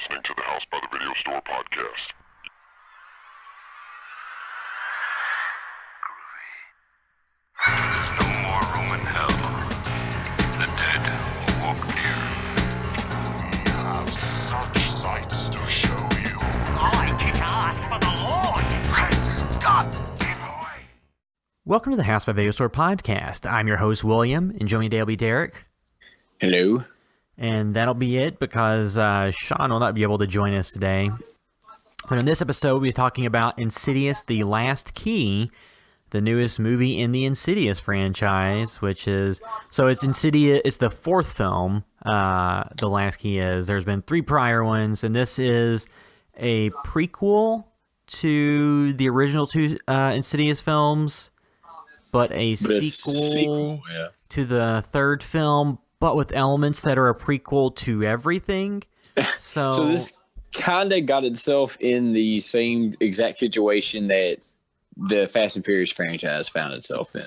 listening to the House by the Video Store podcast. There's no more room in hell. The dead will walk near. We have such sights to show you. I kick ass for the Lord! Praise God! Give away! Welcome to the House by Video Store podcast. I'm your host, William, and joining me today will be Derek. Hello. And that'll be it because Sean will not be able to join us today. But in this episode, we'll be talking about Insidious: The Last Key, the newest movie in the Insidious franchise, which is... So it's Insidious, it's the fourth film, The Last Key is. There's been 3 prior ones, and this is a prequel to the original 2 Insidious films, but a sequel yeah. to the third film, but with elements that are a prequel to everything. So this kind of got itself in the same exact situation that the Fast and Furious franchise found itself in.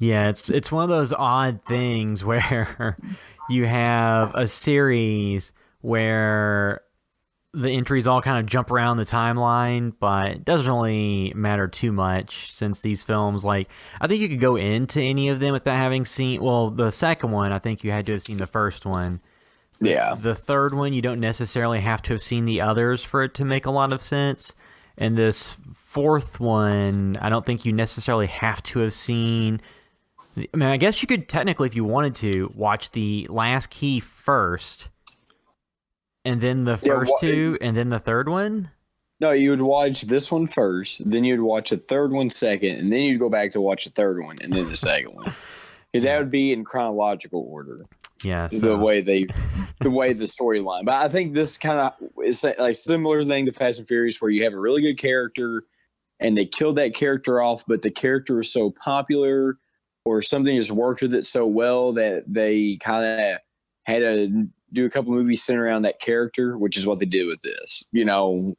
yeah, it's one of those odd things where you have a series where the entries all kind of jump around the timeline, but it doesn't really matter too much since these films, like, I think you could go into any of them without having seen, well, the second one, I think you had to have seen the first one. Yeah. The third one, you don't necessarily have to have seen the others for it to make a lot of sense. And this fourth one, I don't think you necessarily have to have seen. I mean, I guess you could technically, if you wanted to, watch The Last Key first, and then the first 2, and then the third one? No, you would watch this one first, then you'd watch the third one second, and then you'd go back to watch the third one, and then the second one. Because that would be in chronological order. Yeah. The way the storyline. But I think this kind of is like similar thing to Fast and Furious, where you have a really good character, and they killed that character off, but the character was so popular, or something just worked with it so well that they kind of had to do a couple movies centered around that character, which is what they did with this. You know,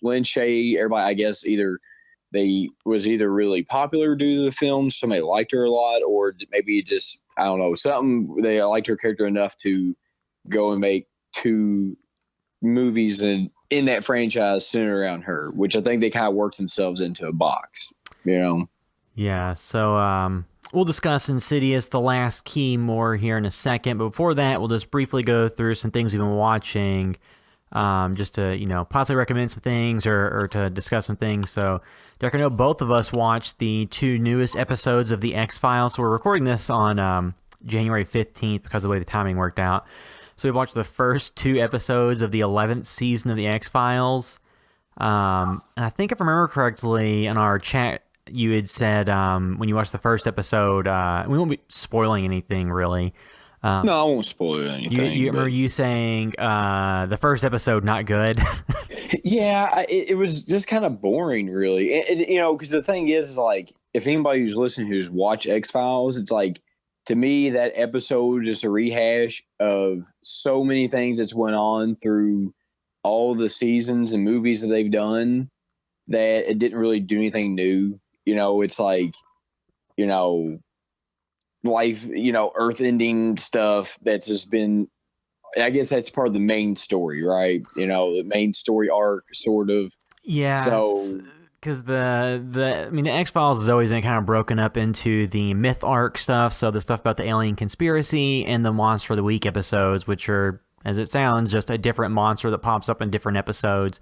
Lynn Shay, everybody, I guess, was either really popular due to the film, somebody liked her a lot, or maybe just, I don't know, something, they liked her character enough to go and make 2 movies in that franchise centered around her, which I think they kind of worked themselves into a box, you know? Yeah, so we'll discuss Insidious: The Last Key more here in a second, but before that, we'll just briefly go through some things we've been watching, just to, possibly recommend some things or to discuss some things. So, Derek, I know both of us watched the 2 newest episodes of The X-Files, so we're recording this on January 15th because of the way the timing worked out. So we watched the first 2 episodes of the 11th season of The X-Files, and I think if I remember correctly, in our chat, you had said when you watched the first episode, we won't be spoiling anything really. No, I won't spoil anything. You remember you saying the first episode not good? Yeah, it was just kind of boring, really. And because the thing is like, if anybody who's listening who's watched X-Files, it's like, to me, that episode is just a rehash of so many things that's went on through all the seasons and movies that they've done that it didn't really do anything new. It's like, life, earth-ending stuff that's just been, I guess that's part of the main story, right? The main story arc, sort of. Yeah. So, because the X-Files has always been kind of broken up into the myth arc stuff, so the stuff about the alien conspiracy, and the Monster of the Week episodes, which are, as it sounds, just a different monster that pops up in different episodes.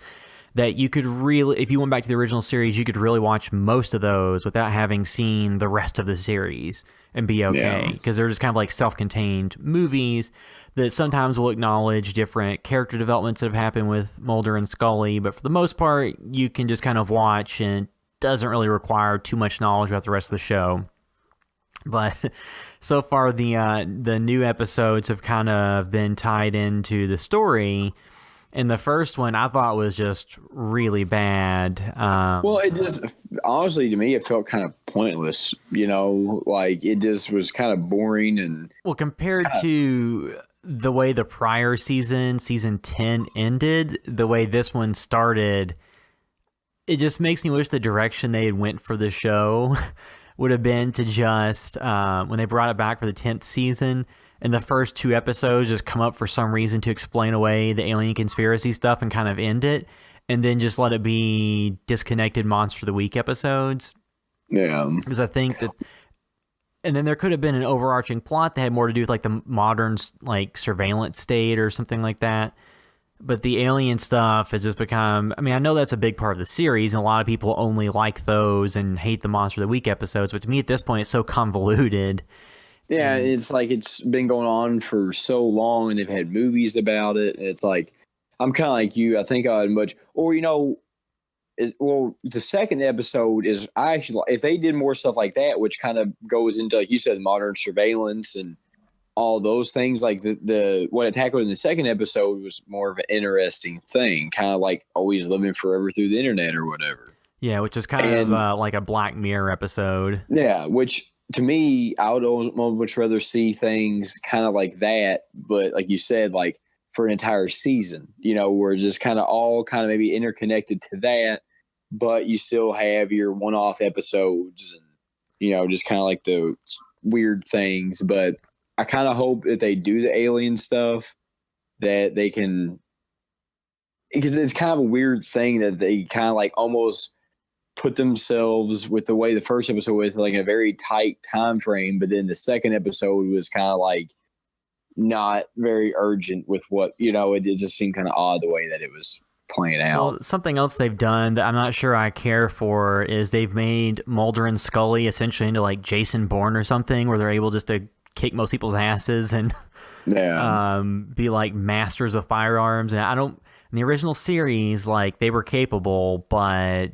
That you could really, if you went back to the original series, you could really watch most of those without having seen the rest of the series and be okay. Because they're just kind of like self-contained movies that sometimes will acknowledge different character developments that have happened with Mulder and Scully. But for the most part, you can just kind of watch, and it doesn't really require too much knowledge about the rest of the show. But so far, the new episodes have kind of been tied into the story. And the first one I thought was just really bad. Well, it just, honestly, to me, it felt kind of pointless, like it just was kind of boring. And well, compared to the way the prior season 10 ended, the way this one started, it just makes me wish the direction they had went for the show would have been to just, when they brought it back for the 10th season, in the first 2 episodes just come up for some reason to explain away the alien conspiracy stuff and kind of end it, and then just let it be disconnected Monster of the Week episodes. Yeah. Because I think that, and then there could have been an overarching plot that had more to do with like the modern like surveillance state or something like that. But the alien stuff has just become, I mean, I know that's a big part of the series, and a lot of people only like those and hate the Monster of the Week episodes, but to me at this point, it's so convoluted. Yeah, it's like it's been going on for so long, and they've had movies about it. It's like, I'm kind of like you. I think I would much, or the second episode is I actually, if they did more stuff like that, which kind of goes into, like you said, modern surveillance and all those things, like the what it tackled in the second episode was more of an interesting thing, kind of like always living forever through the internet or whatever. Yeah, which is kind of like a Black Mirror episode. Yeah, which to me, I would much rather see things kind of like that, but like you said, like for an entire season, where just kind of all kind of maybe interconnected to that, but you still have your one-off episodes and, just kind of like the weird things. But I kind of hope if they do the alien stuff that they can, because it's kind of a weird thing that they kind of like almost put themselves with the way the first episode with like a very tight time frame, but then the second episode was kind of like not very urgent with what, it just seemed kind of odd the way that it was playing out. Well, something else they've done that I'm not sure I care for is they've made Mulder and Scully essentially into like Jason Bourne or something, where they're able just to kick most people's asses and be like masters of firearms. And in the original series, like they were capable, but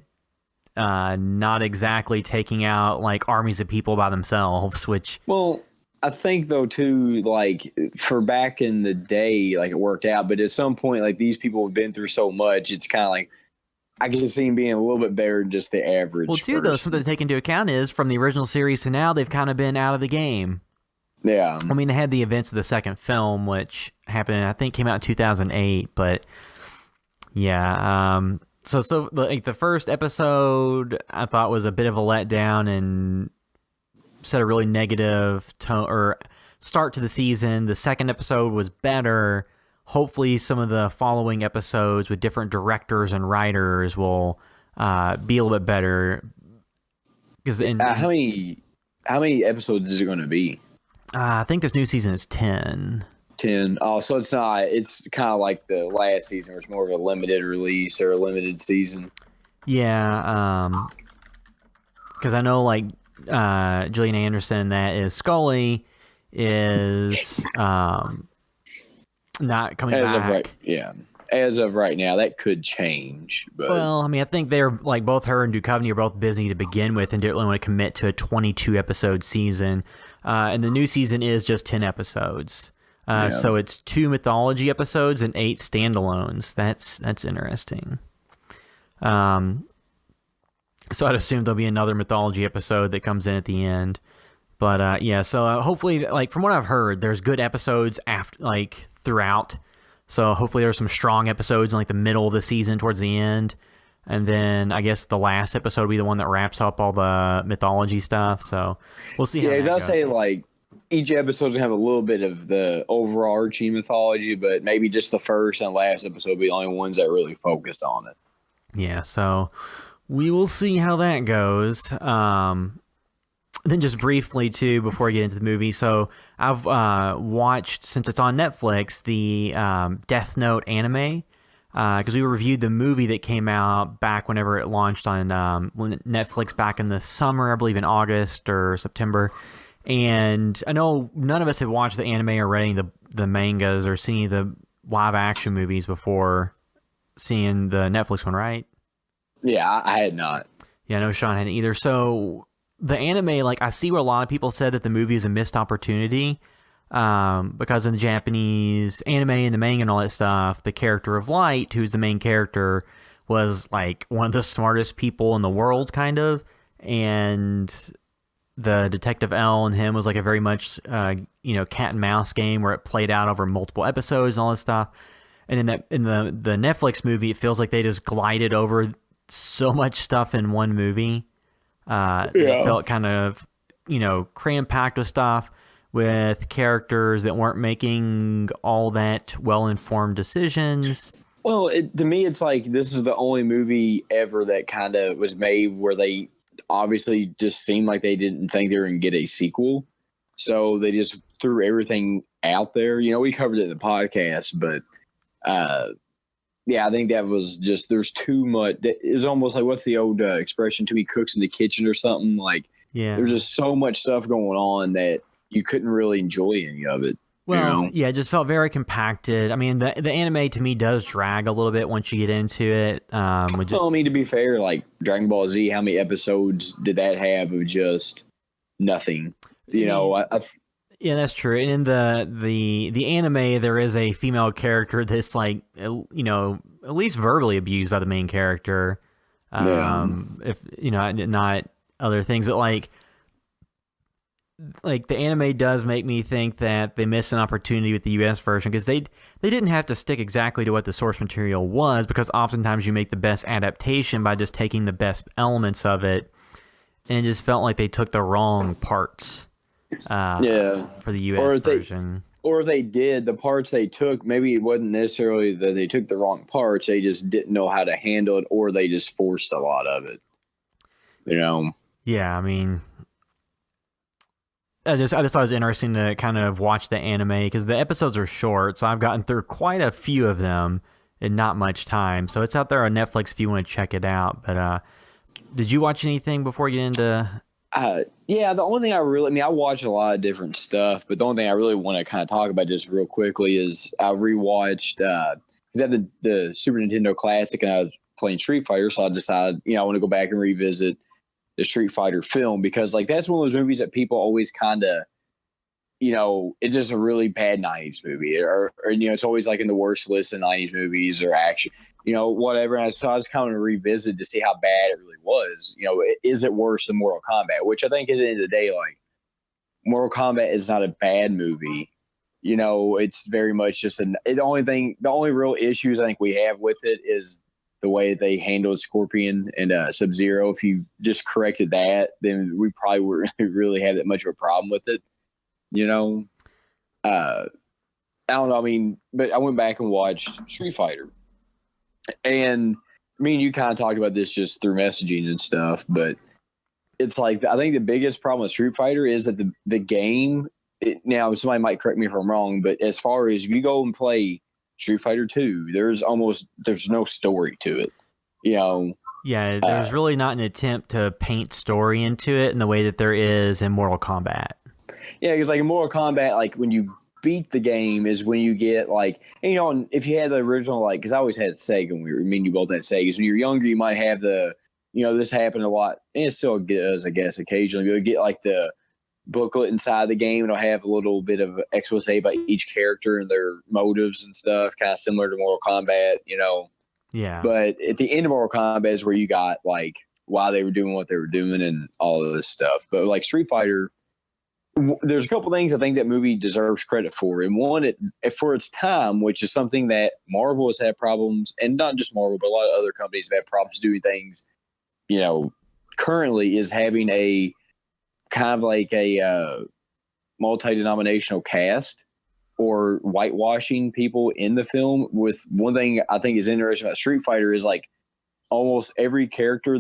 not exactly taking out like armies of people by themselves, which... Well, I think though too, like for back in the day, like it worked out, but at some point, like these people have been through so much, it's kind of like I can see him being a little bit better than just the average. Well, too, though, something to take into account is from the original series to now, they've kind of been out of the game. Yeah. I mean, they had the events of the second film, which happened, I think, came out in 2008, but yeah. So like the first episode, I thought was a bit of a letdown and set a really negative tone or start to the season. The second episode was better. Hopefully some of the following episodes with different directors and writers will be a little bit better. Because how many episodes is it going to be? I think this new season is 10. 10. Oh, so it's not. It's kind of like the last season, where it's more of a limited release or a limited season. Yeah, because I know like Gillian Anderson, that is Scully, is not coming as back. Of right, yeah. As of right now, that could change. But Well, I mean, I think they're like both her and Duchovny are both busy to begin with and didn't really want to commit to a 22 episode season. And the new season is just 10 episodes. So it's 2 mythology episodes and 8 standalones. That's interesting. So I'd assume there'll be another mythology episode that comes in at the end. But yeah, so hopefully, like from what I've heard, there's good episodes after, like throughout. So hopefully there's some strong episodes in like the middle of the season towards the end. And then I guess the last episode will be the one that wraps up all the mythology stuff. So we'll see how that goes. I'll say like each episode's gonna have a little bit of the overarching mythology, but maybe just the first and last episode will be the only ones that really focus on it. Yeah, so we will see how that goes. Then just briefly, too, before I get into the movie, so I've watched, since it's on Netflix, the Death Note anime, because we reviewed the movie that came out back whenever it launched on Netflix back in the summer, I believe in August or September. And I know none of us had watched the anime or read the mangas or seen the live-action movies before seeing the Netflix one, right? Yeah, I had not. Yeah, I know Sean hadn't either. So the anime, like I see where a lot of people said that the movie is a missed opportunity because in the Japanese anime and the manga and all that stuff, the character of Light, who's the main character, was like one of the smartest people in the world, kind of, and the Detective L and him was like a very much cat and mouse game where it played out over multiple episodes and all this stuff. And in the Netflix movie, it feels like they just glided over so much stuff in one movie. It felt kind of, cram-packed with stuff, with characters that weren't making all that well-informed decisions. Well, to me, it's like this is the only movie ever that kind of was made where they obviously just seemed like they didn't think they were going to get a sequel. So they just threw everything out there. You know, we covered it in the podcast, but yeah, I think that was just, there's too much. It was almost like, what's the old expression, too many cooks in the kitchen or something? Like, Yeah. there's just so much stuff going on that you couldn't really enjoy any of it. Well, you know? yeah, it just felt very compacted. I mean, the anime to me does drag a little bit once you get into it. Well, I mean, to be fair, like Dragon Ball Z, how many episodes did that have of just nothing? You know, yeah, that's true. And in the anime, there is a female character that's like, you know, at least verbally abused by the main character. If you know, not other things, but like the anime does make me think that they missed an opportunity with the US version, because they didn't have to stick exactly to what the source material was, because oftentimes you make the best adaptation by just taking the best elements of it, and it just felt like they took the wrong parts for the US version. Or they did, the parts they took, maybe it wasn't necessarily that they took the wrong parts, they just didn't know how to handle it, or they just forced a lot of it. You know? Yeah, I mean, I just thought it was interesting to kind of watch the anime, because the episodes are short, so I've gotten through quite a few of them in not much time. So it's out there on Netflix if you want to check it out. But did you watch anything before you get into? Yeah, the only thing I watch a lot of different stuff, but the only thing I really want to kind of talk about just real quickly is I rewatched, because I had the Super Nintendo Classic and I was playing Street Fighter, so I decided, you know, I want to go back and revisit the Street Fighter film, because like that's one of those movies that people always kind of, you know, it's just a really bad 90s movie, or you know, it's always like in the worst list of 90s movies or action, you know, whatever. And so I was kind of revisit to see how bad it really was. You know, is it worse than Mortal Kombat? Which I think at the end of the day, like Mortal Kombat is not a bad movie. You know, it's very much just the only real issues I think we have with it is the way they handled Scorpion and Sub-Zero. If you just corrected that, then we probably wouldn't really have that much of a problem with it. You know, I don't know. I mean, but I went back and watched Street Fighter, and me and you kind of talked about this just through messaging and stuff. But it's like, I think the biggest problem with Street Fighter is that the game. Now, somebody might correct me if I'm wrong, but as far as if you go and play Street Fighter 2, there's no story to it, you know. Yeah, there's really not an attempt to paint story into it in the way that there is in Mortal Kombat. Yeah, because like in Mortal Kombat, like when you beat the game is when you get like, and, you know, and if you had the original, like, because I always had Sega when you both had Segas. When you're younger, you might have the, you know, this happened a lot, and it still does, I guess, occasionally. You'll get like the booklet inside the game, and it'll have a little bit of expose about each character and their motives and stuff, kind of similar to Mortal Kombat, you know. Yeah. But at the end of Mortal Kombat is where you got like why they were doing what they were doing and all of this stuff. But like Street Fighter, there's a couple things I think that movie deserves credit for. And one, for its time, which is something that Marvel has had problems, and not just Marvel, but a lot of other companies have had problems doing things, you know, currently, is having a kind of like a multi-denominational cast or whitewashing people in the film. With one thing I think is interesting about Street Fighter is like almost every character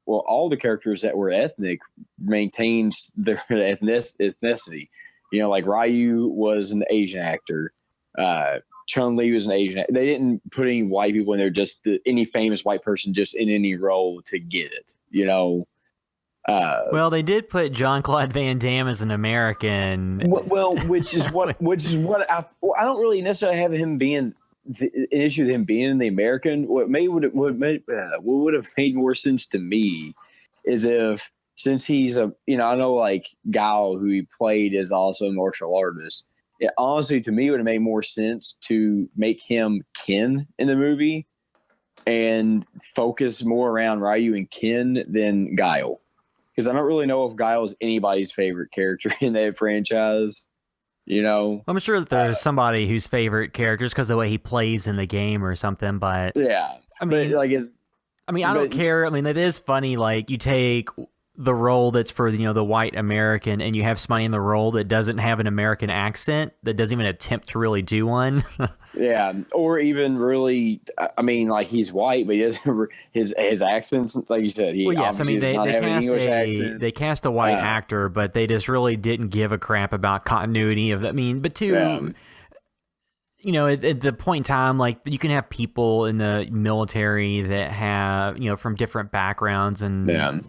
all the characters that were ethnic maintains their ethnicity. You know, like Ryu was an Asian actor. Chun-Li was an Asian. They didn't put any white people in there, just any famous white person just in any role to get it, you know. Well, they did put Jean-Claude Van Damme as an American. Well, which is what I don't really necessarily have him being an issue with him being in the American. What would have made more sense to me is if, since he's I know like Gao, who he played, is also a martial artist. It honestly, to me, would have made more sense to make him Ken in the movie and focus more around Ryu and Ken than Guile. Because I don't really know if Guile is anybody's favorite character in that franchise, you know? I'm sure that there's somebody whose favorite characters because of the way he plays in the game or something, but yeah. I mean, but like I don't care. I mean, it is funny. Like, you take the role that's for the white American, and you have somebody in the role that doesn't have an American accent, that doesn't even attempt to really do one. Yeah, or even really, I mean, like he's white, but he doesn't. His accents, like you said, he obviously does not have an English accent. They cast a white actor, but they just really didn't give a crap about continuity of. I mean, but too. At the point in time, like you can have people in the military that have, from different backgrounds and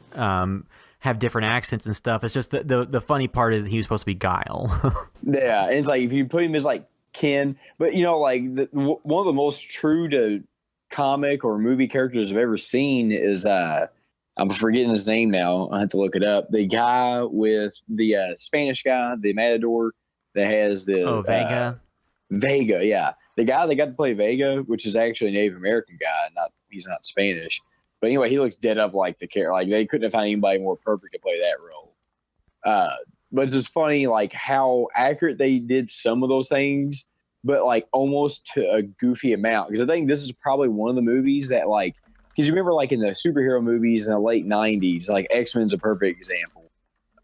have different accents and stuff. It's just the funny part is that he was supposed to be Guile. Yeah, and it's like if you put him as like Ken, but like one of the most true to comic or movie characters I've ever seen is I'm forgetting his name now. I have to look it up. The guy with the Spanish guy, the Matador that has the Vega. Vega, yeah. The guy that got to play Vega, which is actually a Native American guy, he's not Spanish. But anyway, he looks dead up like the character. Like they couldn't have found anybody more perfect to play that role. But it's just funny, like how accurate they did some of those things, but like almost to a goofy amount. Because I think this is probably one of the movies that like, because you remember like in the superhero movies in the late '90s, like X-Men's a perfect example.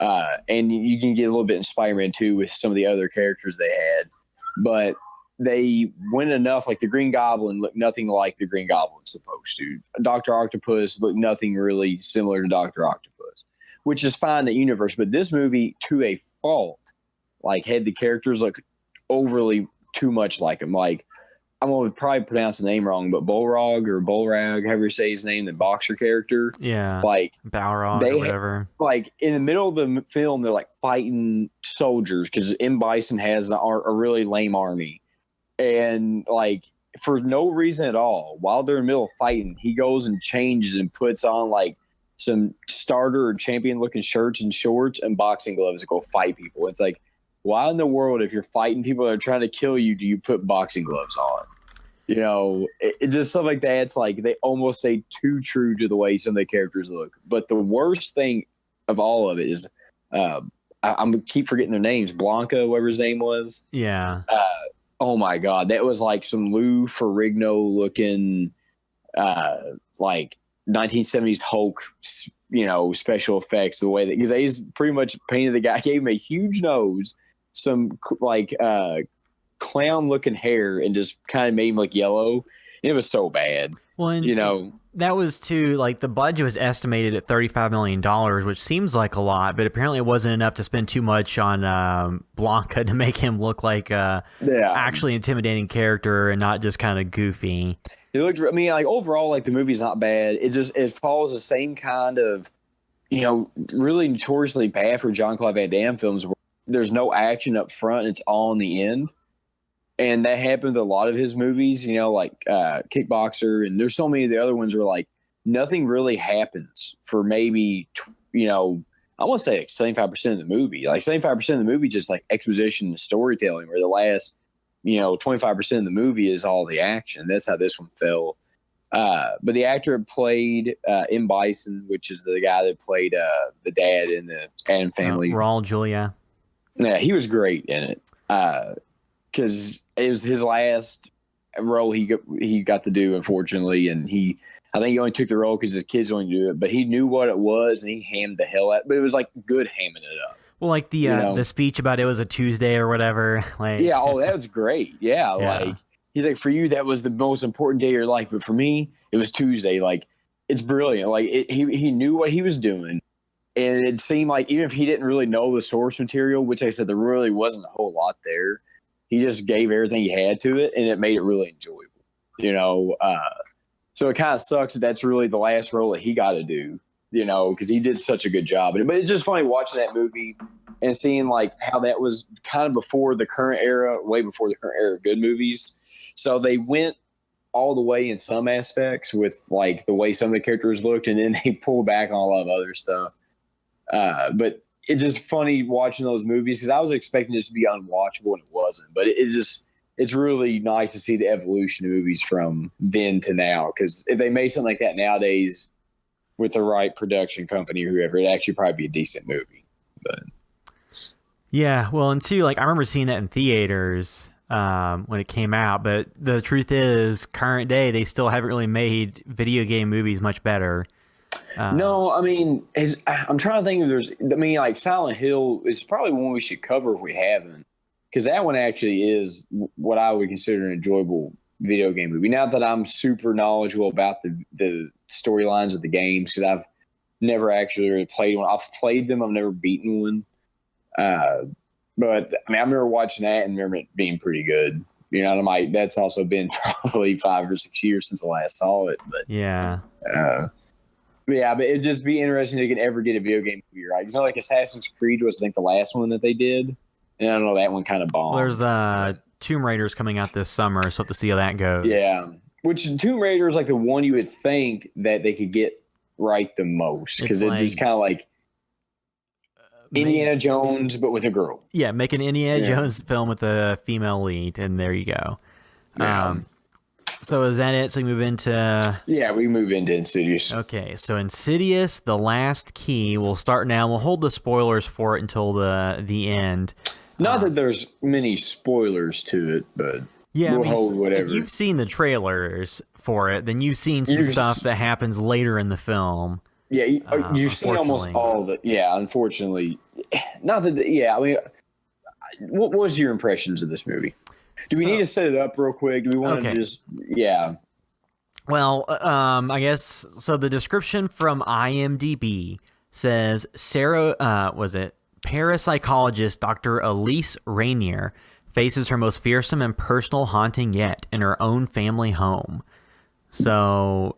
And you can get a little bit in Spider-Man 2 with some of the other characters they had. But they went enough, like the Green Goblin looked nothing like the Green Goblin's supposed to. Dr. Octopus looked nothing really similar to Dr. Octopus, which is fine in the universe. But this movie, to a fault, like had the characters look overly too much like him. Like, I'm going to probably pronounce the name wrong, but Bolrag, however you say his name, the boxer character. Yeah. Like, Balrog or whatever. Like, in the middle of the film, they're like fighting soldiers because M. Bison has a really lame army. And, like, for no reason at all, while they're in the middle of fighting, he goes and changes and puts on, like, some starter or champion-looking shirts and shorts and boxing gloves to go fight people. It's like, why in the world, if you're fighting people that are trying to kill you, do you put boxing gloves on? It just stuff like that. It's like they almost say too true to the way some of the characters look. But the worst thing of all of it is I'm keep forgetting their names. Blanca, whatever his name was. Yeah. Oh my God, that was like some Lou Ferrigno looking, like 1970s Hulk, special effects. The way that because they pretty much painted the guy, gave him a huge nose, some like clown looking hair, and just kind of made him look yellow. It was so bad. Well, and that was too, like, the budget was estimated at $35 million, which seems like a lot, but apparently it wasn't enough to spend too much on Blanca to make him look like a actually intimidating character and not just kind of goofy. It looked, I mean, like, overall, like, the movie's not bad. It follows the same kind of, really notoriously bad for Jean-Claude Van Damme films where there's no action up front, it's all in the end. And that happened with a lot of his movies, like Kickboxer. And there's so many of the other ones where, like, nothing really happens for maybe, I want to say like 75% of the movie. Like 75% of the movie just like exposition and storytelling, where the last, 25% of the movie is all the action. That's how this one fell. But the actor that played M. Bison, which is the guy that played the dad in the Addams Family. Raul Julia. Yeah, he was great in it. Because it was his last role he got to do, unfortunately, and I think he only took the role because his kids only do it, but he knew what it was and he hammed the hell out. But it was like good hamming it up. Well, like the speech about it was a Tuesday or whatever. Like, yeah, that was great. Yeah, like he's like, for you that was the most important day of your life, but for me it was Tuesday. Like, it's brilliant. Like he knew what he was doing, and it seemed like even if he didn't really know the source material, which I said there really wasn't a whole lot there. He just gave everything he had to it, and it made it really enjoyable, So it kind of sucks that's really the last role that he got to do, because he did such a good job. But it's just funny watching that movie and seeing, like, how that was kind of before the current era, way before the current era of good movies. So they went all the way in some aspects with, like, the way some of the characters looked, and then they pulled back on a lot of other stuff. But it's just funny watching those movies because I was expecting this to be unwatchable and it wasn't. But it's really nice to see the evolution of movies from then to now. Because if they made something like that nowadays with the right production company or whoever, it'd actually probably be a decent movie. But yeah, well, and two, like, I remember seeing that in theaters when it came out. But the truth is, current day, they still haven't really made video game movies much better. No, I mean, I'm trying to think if there's. I mean, like Silent Hill is probably one we should cover if we haven't, because that one actually is what I would consider an enjoyable video game movie. Not that I'm super knowledgeable about the storylines of the games, because I've never actually really played one. I've played them. I've never beaten one. But I mean, I remember watching that and remember it being pretty good. You know, that's also been probably 5 or 6 years since I last saw it. But Yeah. Yeah, but it'd just be interesting if they could ever get a video game movie right. It's not like Assassin's Creed was, I think, the last one that they did. And I don't know, that one kind of bombed. There's Tomb Raider's coming out this summer, so we'll have to see how that goes. Yeah. Which Tomb Raider is like the one you would think that they could get right the most. Because it's just kind of like Indiana Jones, but with a girl. Yeah, make an Indiana Jones film with a female lead, and there you go. Yeah. So is that it? So we move into... Yeah, we move into Insidious. Okay, so Insidious, The Last Key. We'll start now. We'll hold the spoilers for it until the end. Not that there's many spoilers to it, but yeah, we'll I mean, hold whatever. If you've seen the trailers for it, then you've seen some stuff that happens later in the film. Yeah, you've seen almost all the... Yeah, unfortunately. Not that... Yeah, I mean, what was your impressions of this movie? Do we need to set it up real quick? Do we want to just... Yeah. Well, I guess... So the description from IMDb says parapsychologist Dr. Elise Rainier faces her most fearsome and personal haunting yet in her own family home. So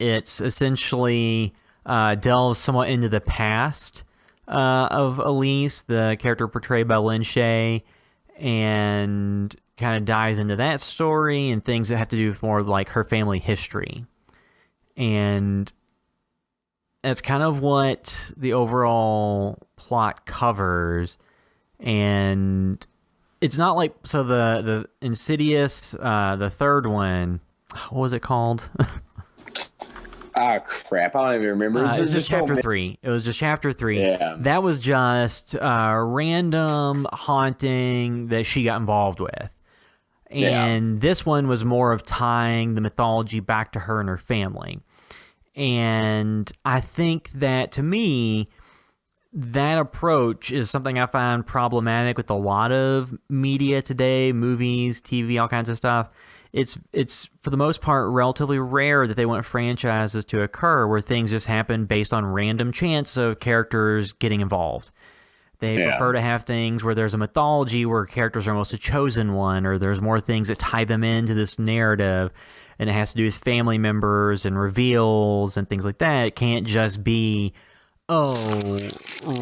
it's essentially delves somewhat into the past of Elise, the character portrayed by Lin Shaye, and kind of dives into that story and things that have to do with more like her family history. And that's kind of what the overall plot covers. And it's not like, so the Insidious, the third one, what was it called? Ah, crap. I don't even remember. It was just chapter 3. It was just chapter 3. Yeah. That was just a random haunting that she got involved with. And this one was more of tying the mythology back to her and her family. And I think that, to me, that approach is something I find problematic with a lot of media today, movies, TV, all kinds of stuff. It's for the most part relatively rare that they want franchises to occur where things just happen based on random chance of characters getting involved. They prefer to have things where there's a mythology where characters are almost a chosen one, or there's more things that tie them into this narrative, and it has to do with family members and reveals and things like that. It can't just be,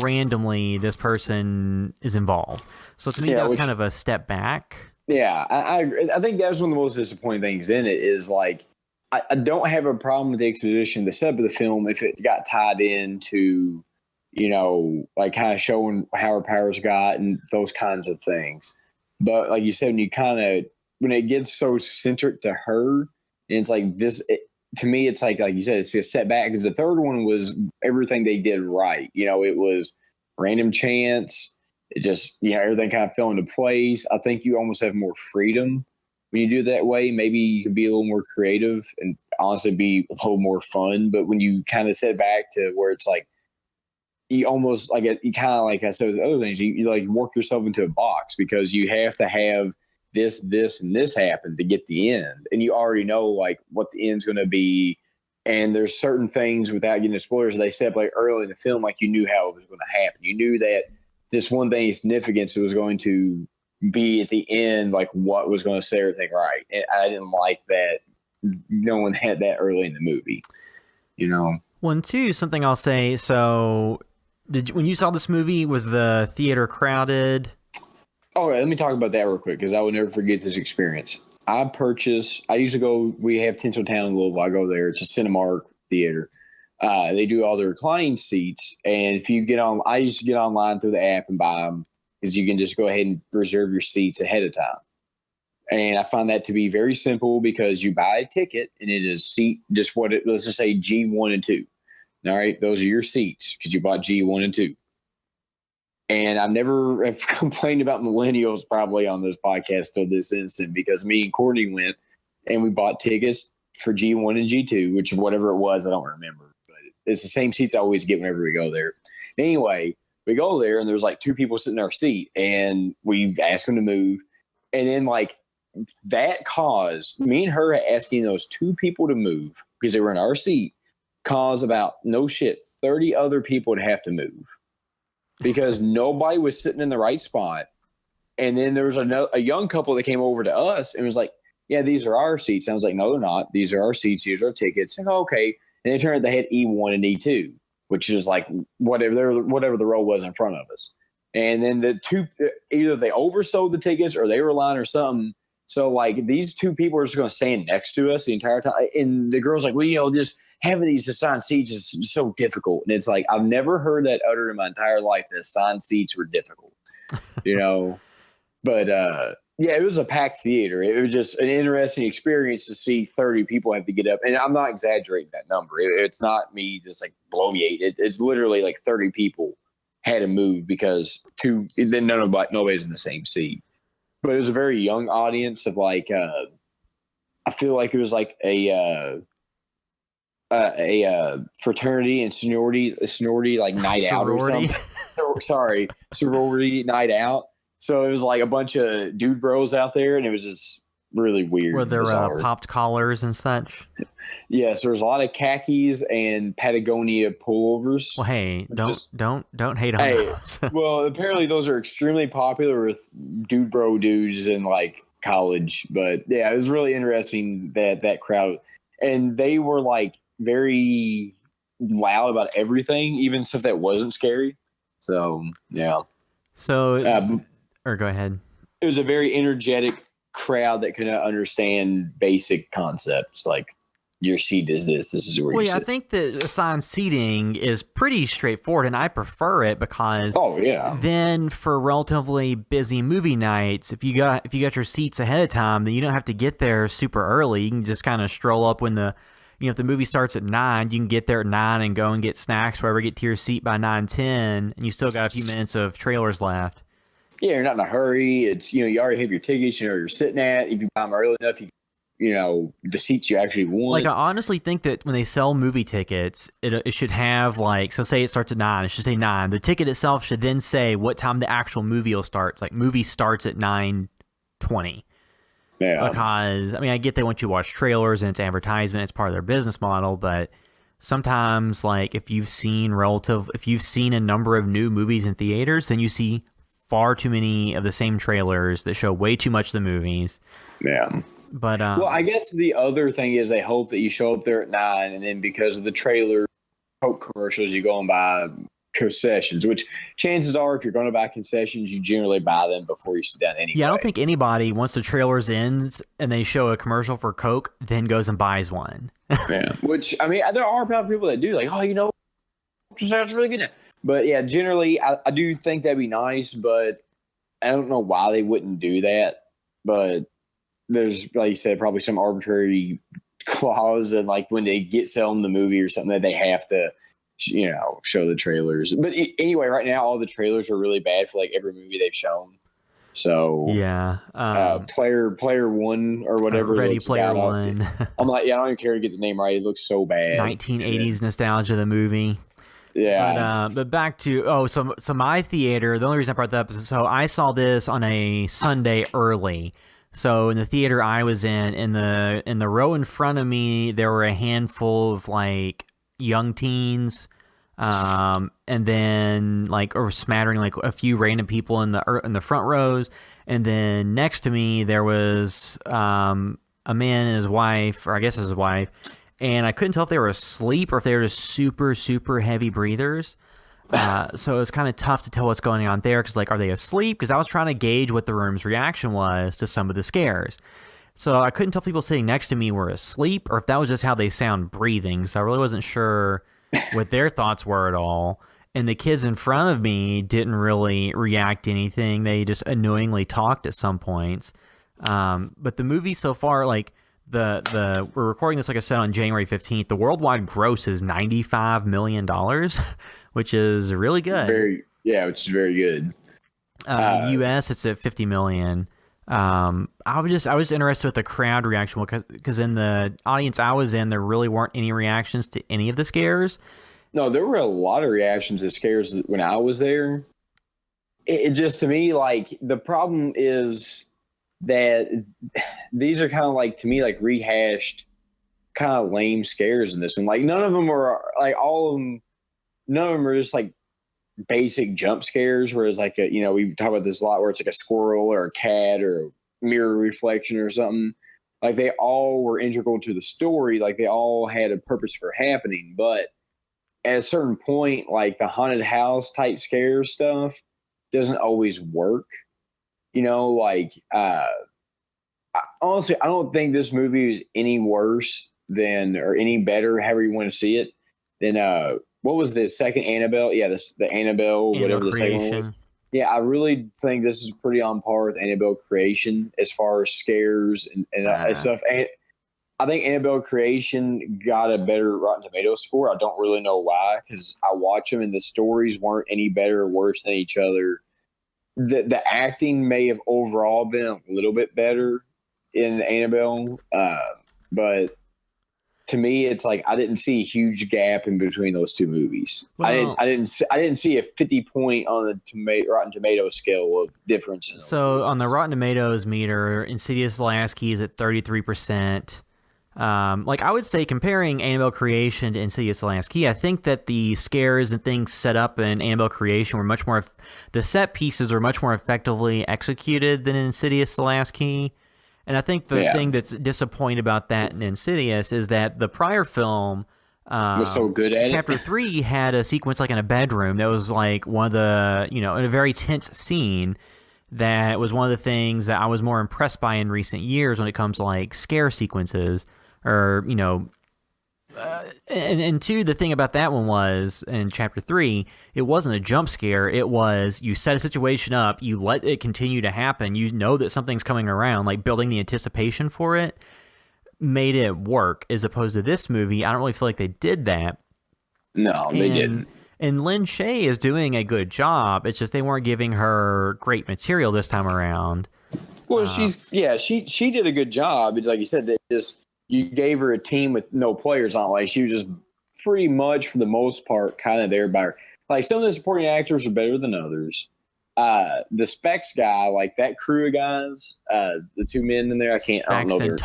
randomly this person is involved. So to me, that was kind of a step back. Yeah, I think that was one of the most disappointing things in it is, like, I don't have a problem with the exposition, the setup of the film, if it got tied into, you know, like kind of showing how her powers got and those kinds of things. But like you said, when it gets so centered to her, and it's like this, to me, it's like you said, it's a setback, because the third one was everything they did right. You know, it was random chance. It just, you know, everything kind of fell into place. I think you almost have more freedom when you do it that way. Maybe you can be a little more creative and honestly be a little more fun. But when you kind of set back to where it's like, you almost like it, you kind of, like I said with other things, you like work yourself into a box, because you have to have this, and this happen to get the end. And you already know like what the end's going to be. And there's certain things, without getting into spoilers, they said like early in the film, like you knew how it was going to happen. You knew that this one thing of significance was going to be at the end, like what was going to set everything right. And I didn't like that no one had that early in the movie, you know? One, two, something I'll say. So when you saw this movie, was the theater crowded? All right, let me talk about that real quick, because I will never forget this experience. I usually go, we have Tinseltown in Louisville. I go there. It's a Cinemark theater. They do all the reclining seats. And if you I used to get online through the app and buy them, because you can just go ahead and reserve your seats ahead of time. And I find that to be very simple, because you buy a ticket and it is seat, just let's just say G1 and 2. All right. Those are your seats because you bought G1 and 2. And I've never have complained about millennials probably on this podcast till this instant, because me and Courtney went and we bought tickets for G1 and G2, which whatever it was, I don't remember. But it's the same seats I always get whenever we go there. Anyway, we go there and there's like two people sitting in our seat and we've asked them to move. And then like that caused me and her asking those two people to move because they were in our seat caused about 30 other people to have to move because nobody was sitting in the right spot. And then there was a young couple that came over to us and was like, yeah, these are our seats. And I was like, no, they're not. These are our seats. These are our tickets. And okay. And they turned out they had E1 and E2, which is like whatever the row was in front of us. And then the two, either they oversold the tickets or they were lying or something. So like these two people are just going to stand next to us the entire time. And the girl's like, well, just having these assigned seats is so difficult. And it's like, I've never heard that uttered in my entire life that assigned seats were difficult, But yeah, it was a packed theater. It was just an interesting experience to see 30 people have to get up. And I'm not exaggerating that number. It's not me just like bloviate. It's literally like 30 people had to move because nobody's in the same seat. But it was a very young audience of like, I feel like it was like a fraternity and sorority like night out or something. Sorry, sorority night out. So it was like a bunch of dude bros out there, and it was just really weird. Were there popped collars and such? Yes, there was a lot of khakis and Patagonia pullovers. Well, hey, don't hate on those. Well, apparently those are extremely popular with dudes in like college. But yeah, it was really interesting that crowd, and they were like very loud about everything, even stuff that wasn't scary. So yeah. So. Or go ahead. It was a very energetic crowd that couldn't understand basic concepts like your seat is this. This is where you sit. I think that assigned seating is pretty straightforward, and I prefer it because then for relatively busy movie nights, if you got your seats ahead of time, then you don't have to get there super early. You can just kind of stroll up when if the movie starts at 9, you can get there at 9 and go and get snacks, wherever, get to your seat by 9:10, and you still got a few minutes of trailers left. Yeah, you're not in a hurry. It's, you already have your tickets, you're sitting at. If you buy them early enough, the seats you actually want. Like, I honestly think that when they sell movie tickets, it should have, like, so say it starts at 9, it should say 9. The ticket itself should then say what time the actual movie will start. It's like, movie starts at 9:20. Yeah. Because, I get they want you to watch trailers and it's advertisement, it's part of their business model, but sometimes, like, if you've seen a number of new movies in theaters, then you see far too many of the same trailers that show way too much of the movies. Yeah. But well, I guess the other thing is they hope that you show up there at 9, and then because of the trailer Coke commercials, you go and buy concessions, which chances are if you're going to buy concessions, you generally buy them before you sit down anyway. Yeah, I don't think anybody, once the trailers ends and they show a commercial for Coke, then goes and buys one. Yeah. Which, there are probably people that do, like, sounds really good. But yeah, generally, I do think that'd be nice, but I don't know why they wouldn't do that. But there's, like you said, probably some arbitrary clause, and like when they get selling the movie or something, that they have to, show the trailers. But anyway, right now, all the trailers are really bad for like every movie they've shown. So yeah, player one or whatever. Ready Player One. I'm like, I don't even care to get the name right. It looks so bad. 1980s nostalgia of the movie. Yeah. But back to so my theater, the only reason I brought that up is so I saw this on a Sunday early. So in the theater I was in the row in front of me, there were a handful of like young teens, and then like or smattering like a few random people in the front rows, and then next to me there was a man and his wife, or I guess his wife. And I couldn't tell if they were asleep or if they were just super, super heavy breathers. So it was kind of tough to tell what's going on there because, like, are they asleep? Because I was trying to gauge what the room's reaction was to some of the scares. So I couldn't tell if people sitting next to me were asleep or if that was just how they sound breathing. So I really wasn't sure what their thoughts were at all. And the kids in front of me didn't really react to anything. They just annoyingly talked at some points. But the movie so far, like, we're recording this, like I said, on January 15th. The worldwide gross is $95 million, which is really good. Which is very good. U.S. it's at $50 million. I was interested with the crowd reaction because in the audience I was in, there really weren't any reactions to any of the scares. No, there were a lot of reactions to scares when I was there. It just, to me, like, the problem is that these are kind of like, to me, like rehashed, kind of lame scares in this one. Like, none of them are like, all of them, none of them are just like basic jump scares. Whereas, like, we talk about this a lot where it's like a squirrel or a cat or a mirror reflection or something. Like, they all were integral to the story. Like, they all had a purpose for happening. But at a certain point, like the haunted house type scare stuff doesn't always work. Honestly, I don't think this movie is any worse than, or any better, however you want to see it, than what was the second Annabelle? Yeah, the Annabelle, whatever the second one was. Yeah, I really think this is pretty on par with Annabelle Creation as far as scares and stuff. And I think Annabelle Creation got a better Rotten Tomatoes score. I don't really know why, because I watch them and the stories weren't any better or worse than each other. The acting may have overall been a little bit better in Annabelle, but to me, it's like I didn't see a huge gap in between those two movies. Well, I didn't see a 50 point on the Rotten Tomatoes scale of difference. So on the Rotten Tomatoes meter, Insidious: The Last Key is at 33%. Like, I would say, comparing Annabelle Creation to Insidious: The Last Key, I think that the scares and things set up in Annabelle Creation were much more, the set pieces are much more effectively executed than in Insidious: The Last Key. And I think the thing that's disappointing about that in Insidious is that the prior film was so good at Chapter 3 had a sequence like in a bedroom that was like one of the, in a very tense scene. That was one of the things that I was more impressed by in recent years when it comes to like scare sequences, or and two, the thing about that one was in Chapter 3, it wasn't a jump scare. It was, you set a situation up, you let it continue to happen, you know that something's coming around, like building the anticipation for it made it work. As opposed to this movie, I don't really feel like they did that. No, they didn't. And Lynn Shay is doing a good job. It's just they weren't giving her great material this time around. Well, she did a good job. It's like you said, that just, you gave her a team with no players on it. Like, she was just pretty much, for the most part, kind of there by her. Like, some of the supporting actors are better than others. The Specs guy, like that crew of guys, the two men in there, I don't know their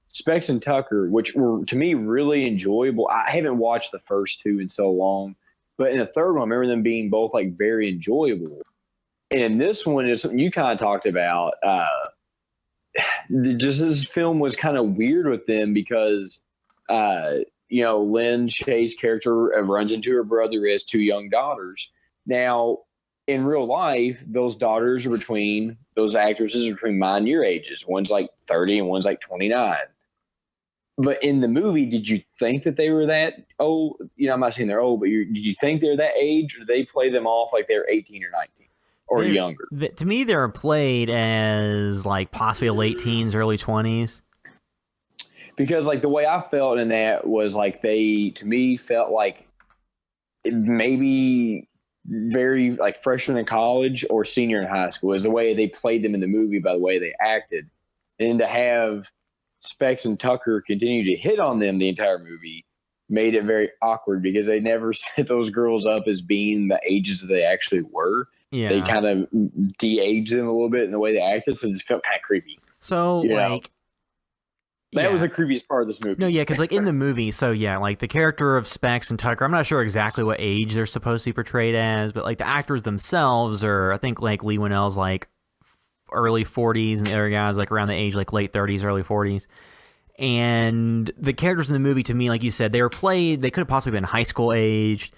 Specs and Tucker, which were, to me, really enjoyable. I haven't watched the first two in so long, but in the third one, I remember them being both like very enjoyable. And in this one, it's something you kind of talked about. Just this film was kind of weird with them because, Lynn Shay's character runs into her brother who has two young daughters. Now, in real life, those daughters are between, those actresses are between mine and your ages. One's like 30 and one's like 29. But in the movie, did you think that they were that old? I'm not saying they're old, but did you think they're that age, or they play them off like they're 18 or 19 or younger? To me, they're played as like possibly late teens, early 20s. Because like the way I felt in that was like they, to me, felt like maybe very like freshman in college or senior in high school is the way they played them in the movie, by the way they acted. And to have Specs and Tucker continue to hit on them the entire movie made it very awkward, because they never set those girls up as being the ages that they actually were. Yeah. They kind of de-aged them a little bit in the way they acted, so it just felt kind of creepy. So, that was the creepiest part of this movie. No, yeah, because like in the movie, so yeah, like the character of Specs and Tucker, I'm not sure exactly what age they're supposed to be portrayed as, but like the actors themselves are, I think like Lee Winnell's like early 40s, and the other guys like around the age like late 30s, early 40s. And the characters in the movie, to me, like you said, they could have possibly been high school aged.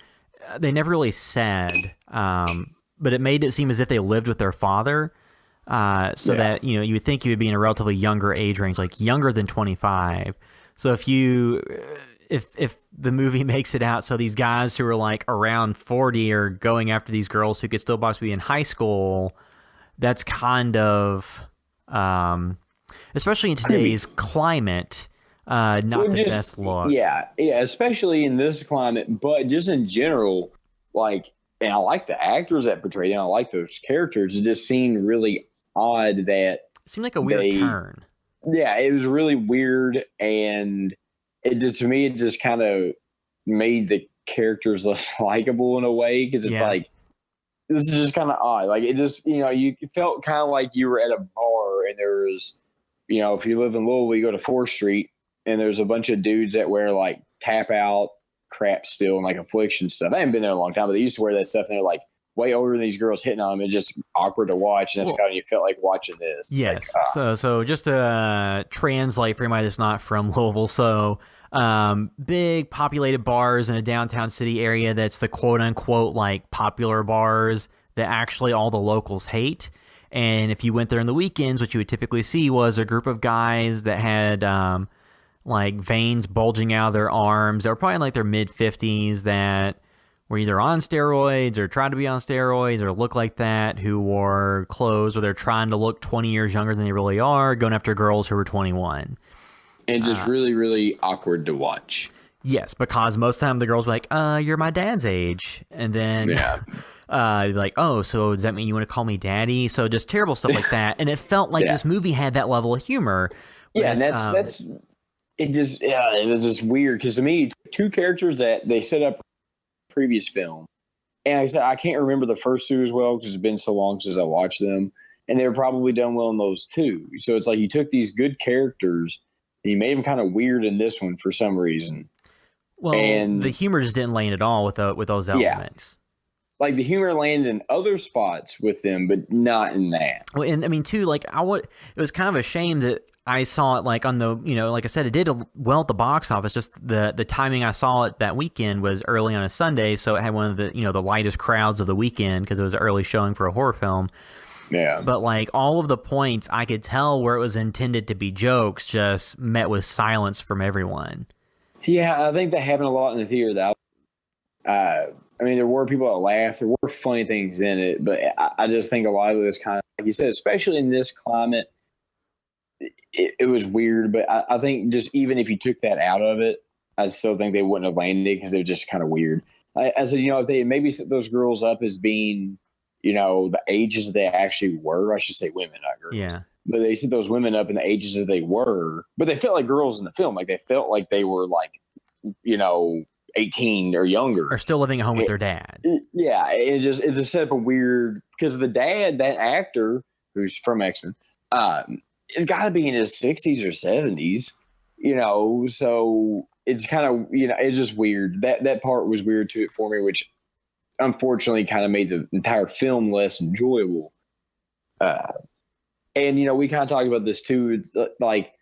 They never really said, but it made it seem as if they lived with their father. That, you would think you would be in a relatively younger age range, like younger than 25. So if the movie makes it out so these guys who are like around 40 are going after these girls who could still possibly be in high school, that's kind of, especially in today's climate, not the best look. Yeah, especially in this climate, but just in general, like, and I like the actors that portray them. I like those characters. It just seemed really odd that it seemed like a weird turn. Yeah, it was really weird, and it just, to me, it just kind of made the characters less likable in a way because it's Yeah. like this is just kind of odd. Like it just you felt kind of like you were at a bar and there was if you live in Louisville, you go to 4th Street and there's a bunch of dudes that wear like tap out crap still and like affliction stuff. I haven't been there in a long time, but they used to wear that stuff and they're like way older than these girls hitting on them. It's just awkward to watch, and that's kind of you felt like watching this. It's Yes. like, So just to translate for anybody that's not from Louisville, so big populated bars in a downtown city area that's the quote unquote like popular bars that actually all the locals hate. And if you went there on the weekends, what you would typically see was a group of guys that had like veins bulging out of their arms. They were probably in like their mid-50s that were either on steroids or tried to be on steroids or look like that, who wore clothes where they're trying to look 20 years younger than they really are, going after girls who were 21. and just really, really awkward to watch. Yes, because most of the time the girls were like, you're my dad's age. And then like, oh, so does that mean you want to call me daddy? So just terrible stuff like that. And it felt like this movie had that level of humor. Yeah, and that's it was just weird because to me, two characters that they set up previous film, and like I said, I can't remember the first two as well because it's been so long since I watched them, and they were probably done well in those two. So it's like you took these good characters and you made them kind of weird in this one for some reason. Well, and the humor just didn't land at all with those elements. Like the humor landed in other spots with them, but not in that. Well, and I mean too, like it was kind of a shame that I saw it like on the, like I said, it did well at the box office. Just the timing I saw it that weekend was early on a Sunday, so it had one of the the lightest crowds of the weekend because it was an early showing for a horror film. Yeah. But like all of the points, I could tell where it was intended to be jokes, just met with silence from everyone. Yeah, I think that happened a lot in the theater. I mean, there were people that laughed. There were funny things in it, but I just think a lot of it was kind of, like you said, especially in this climate, it was weird. But I think just even if you took that out of it, I still think they wouldn't have landed because they were just kind of weird. I said, if they maybe set those girls up as being, the ages they actually were, I should say women, not girls. Yeah. But they set those women up in the ages that they were, but they felt like girls in the film. Like they felt like they were like, 18 or younger. Or still living at home with their dad. Yeah. It's a set up of weird, because the dad, that actor who's from X-Men, it's got to be in his 60s or 70s, so it's kind of, it's just weird. That part was weird to it for me, which unfortunately kind of made the entire film less enjoyable. And, we kind of talked about this too. It's like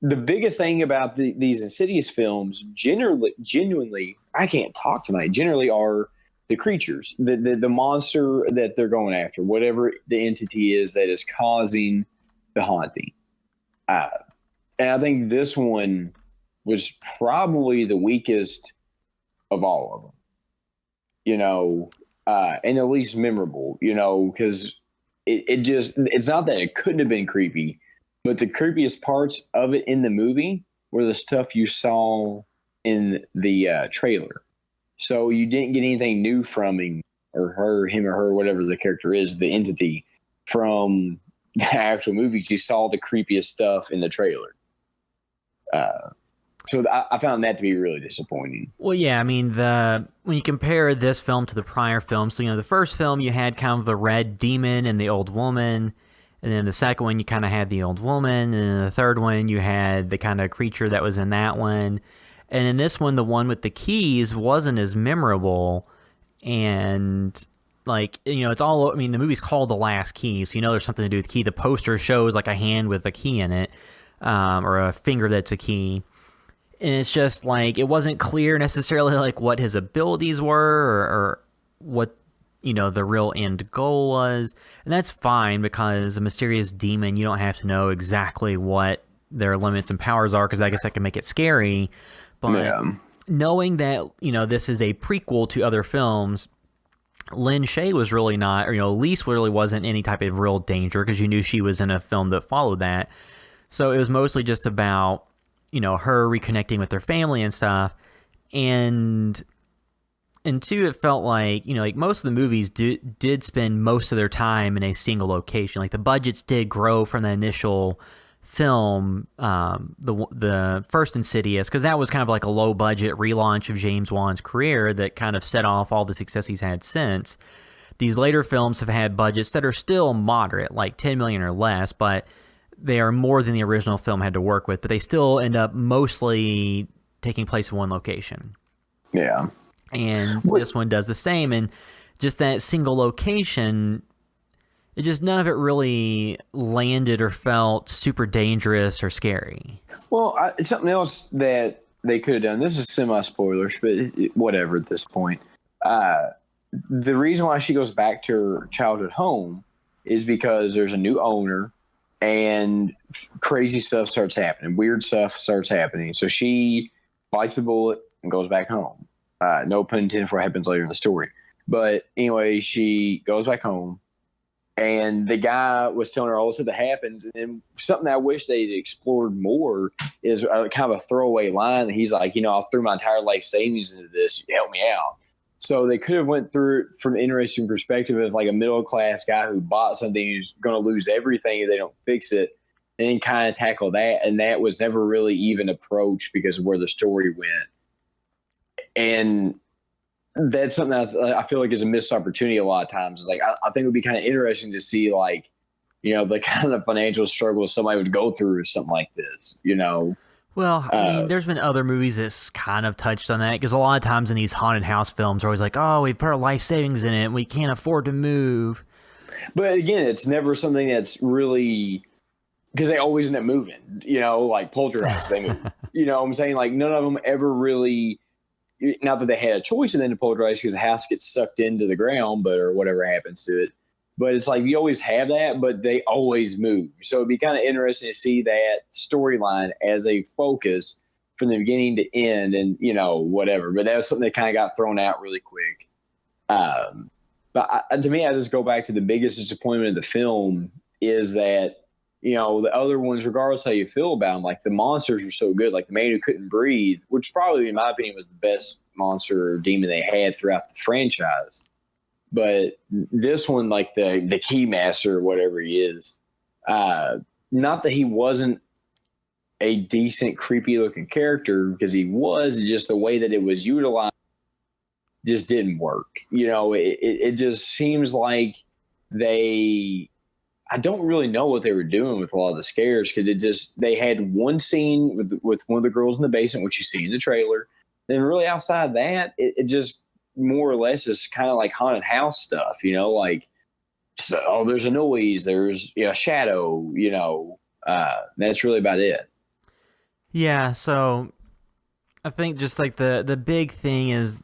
the biggest thing about these Insidious films, genuinely, I can't talk tonight, generally are the creatures, the monster that they're going after, whatever the entity is that is causing the haunting. And I think this one was probably the weakest of all of them, and the least memorable, because it's not that it couldn't have been creepy, but the creepiest parts of it in the movie were the stuff you saw in the trailer. So you didn't get anything new from him or her, whatever the character is, the entity, from the actual movies. You saw the creepiest stuff in the trailer. So I found that to be really disappointing. Well, yeah, I mean, when you compare this film to the prior film, so, the first film, you had kind of the red demon and the old woman, and then the second one, you kind of had the old woman, and then the third one, you had the kind of creature that was in that one. And in this one, the one with the keys wasn't as memorable, and, like, it's all, I mean, the movie's called The Last Key, so there's something to do with the key. The poster shows, like, a hand with a key in it, or a finger that's a key. And it's just like, it wasn't clear necessarily like what his abilities were or what, the real end goal was. And that's fine because a mysterious demon, you don't have to know exactly what their limits and powers are, because I guess that can make it scary. But knowing that, this is a prequel to other films, Lynn Shay was really not, or, Elise really wasn't any type of real danger because you knew she was in a film that followed that. So it was mostly just about, her reconnecting with their family and stuff. And two, it felt like, like most of the movies did spend most of their time in a single location. Like the budgets did grow from the initial film, the first Insidious, because that was kind of like a low budget relaunch of James Wan's career that kind of set off all the success he's had since. These later films have had budgets that are still moderate, like $10 million or less, but they are more than the original film had to work with, but they still end up mostly taking place in one location. Yeah. And this one does the same, and just that single location, it just, none of it really landed or felt super dangerous or scary. Well, something else that they could have done, this is semi-spoilers, but whatever at this point. The reason why she goes back to her childhood home is because there's a new owner and crazy stuff starts happening. Weird stuff starts happening. So she bites the bullet and goes back home. No pun intended for what happens later in the story. But anyway, she goes back home. And the guy was telling her all this stuff that happens. And then something I wish they'd explored more is kind of a throwaway line. He's like, I threw my entire life savings into this. Help me out. So they could have went through it from an interesting perspective of like a middle-class guy who bought something who's going to lose everything if they don't fix it, and then kind of tackle that. And that was never really even approached because of where the story went. And that's something I feel like is a missed opportunity a lot of times. It's like, I think it would be kind of interesting to see, like, the kind of financial struggles somebody would go through with something like this, Well, I mean, there's been other movies that's kind of touched on that, because a lot of times in these haunted house films, are always like, oh, we put our life savings in it, and we can't afford to move. But again, it's never something that's really, because they always end up moving, like Poltergeist, they move. What I'm saying? Like, none of them ever really, not that they had a choice in the Poltergeist because the house gets sucked into the ground, or whatever happens to it. But it's like you always have that, but they always move. So it'd be kind of interesting to see that storyline as a focus from the beginning to end, and whatever. But that was something that kind of got thrown out really quick. But to me, I just go back to the biggest disappointment of the film is that the other ones, regardless how you feel about them, like the monsters were so good. Like the man who couldn't breathe, which probably in my opinion was the best monster or demon they had throughout the franchise. But this one, like the Keymaster or whatever he is, not that he wasn't a decent, creepy looking character, because he was, just the way that it was utilized just didn't work. It just seems like I don't really know what they were doing with a lot of the scares, because they had one scene with one of the girls in the basement, which you see in the trailer. Then really outside that, it just more or less is kind of like haunted house stuff, like, so, there's a noise, there's a shadow, that's really about it. Yeah, so I think just like the big thing is,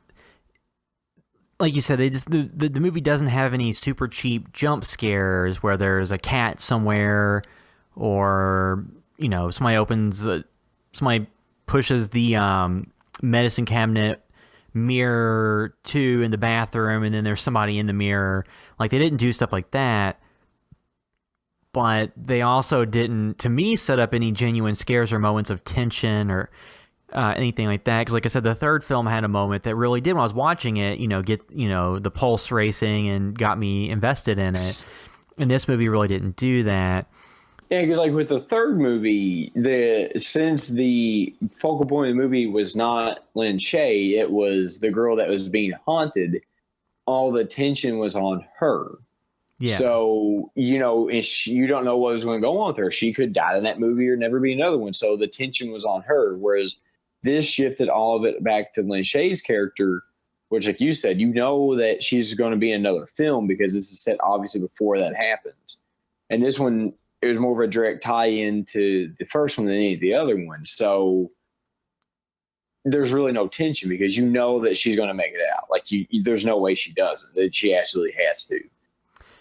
like you said, the movie doesn't have any super cheap jump scares where there's a cat somewhere, or somebody pushes the medicine cabinet mirror in the bathroom, and then there's somebody in the mirror. Like, they didn't do stuff like that, but they also didn't, to me, set up any genuine scares or moments of tension or anything like that. Because like I said, the third film had a moment that really did, when I was watching it, get the pulse racing and got me invested in it. And this movie really didn't do that. Yeah, because like with the third movie, since the focal point of the movie was not Lynn Shay, it was the girl that was being haunted. All the tension was on her. Yeah. So you don't know what was going to go on with her. She could die in that movie or never be another one. So the tension was on her. Whereas this shifted all of it back to Lynn Shay's character, which, like you said, that she's going to be in another film because this is set obviously before that happens. And this one, it was more of a direct tie-in to the first one than any of the other ones. So there's really no tension because that she's going to make it out. Like, there's no way she doesn't, that she actually has to.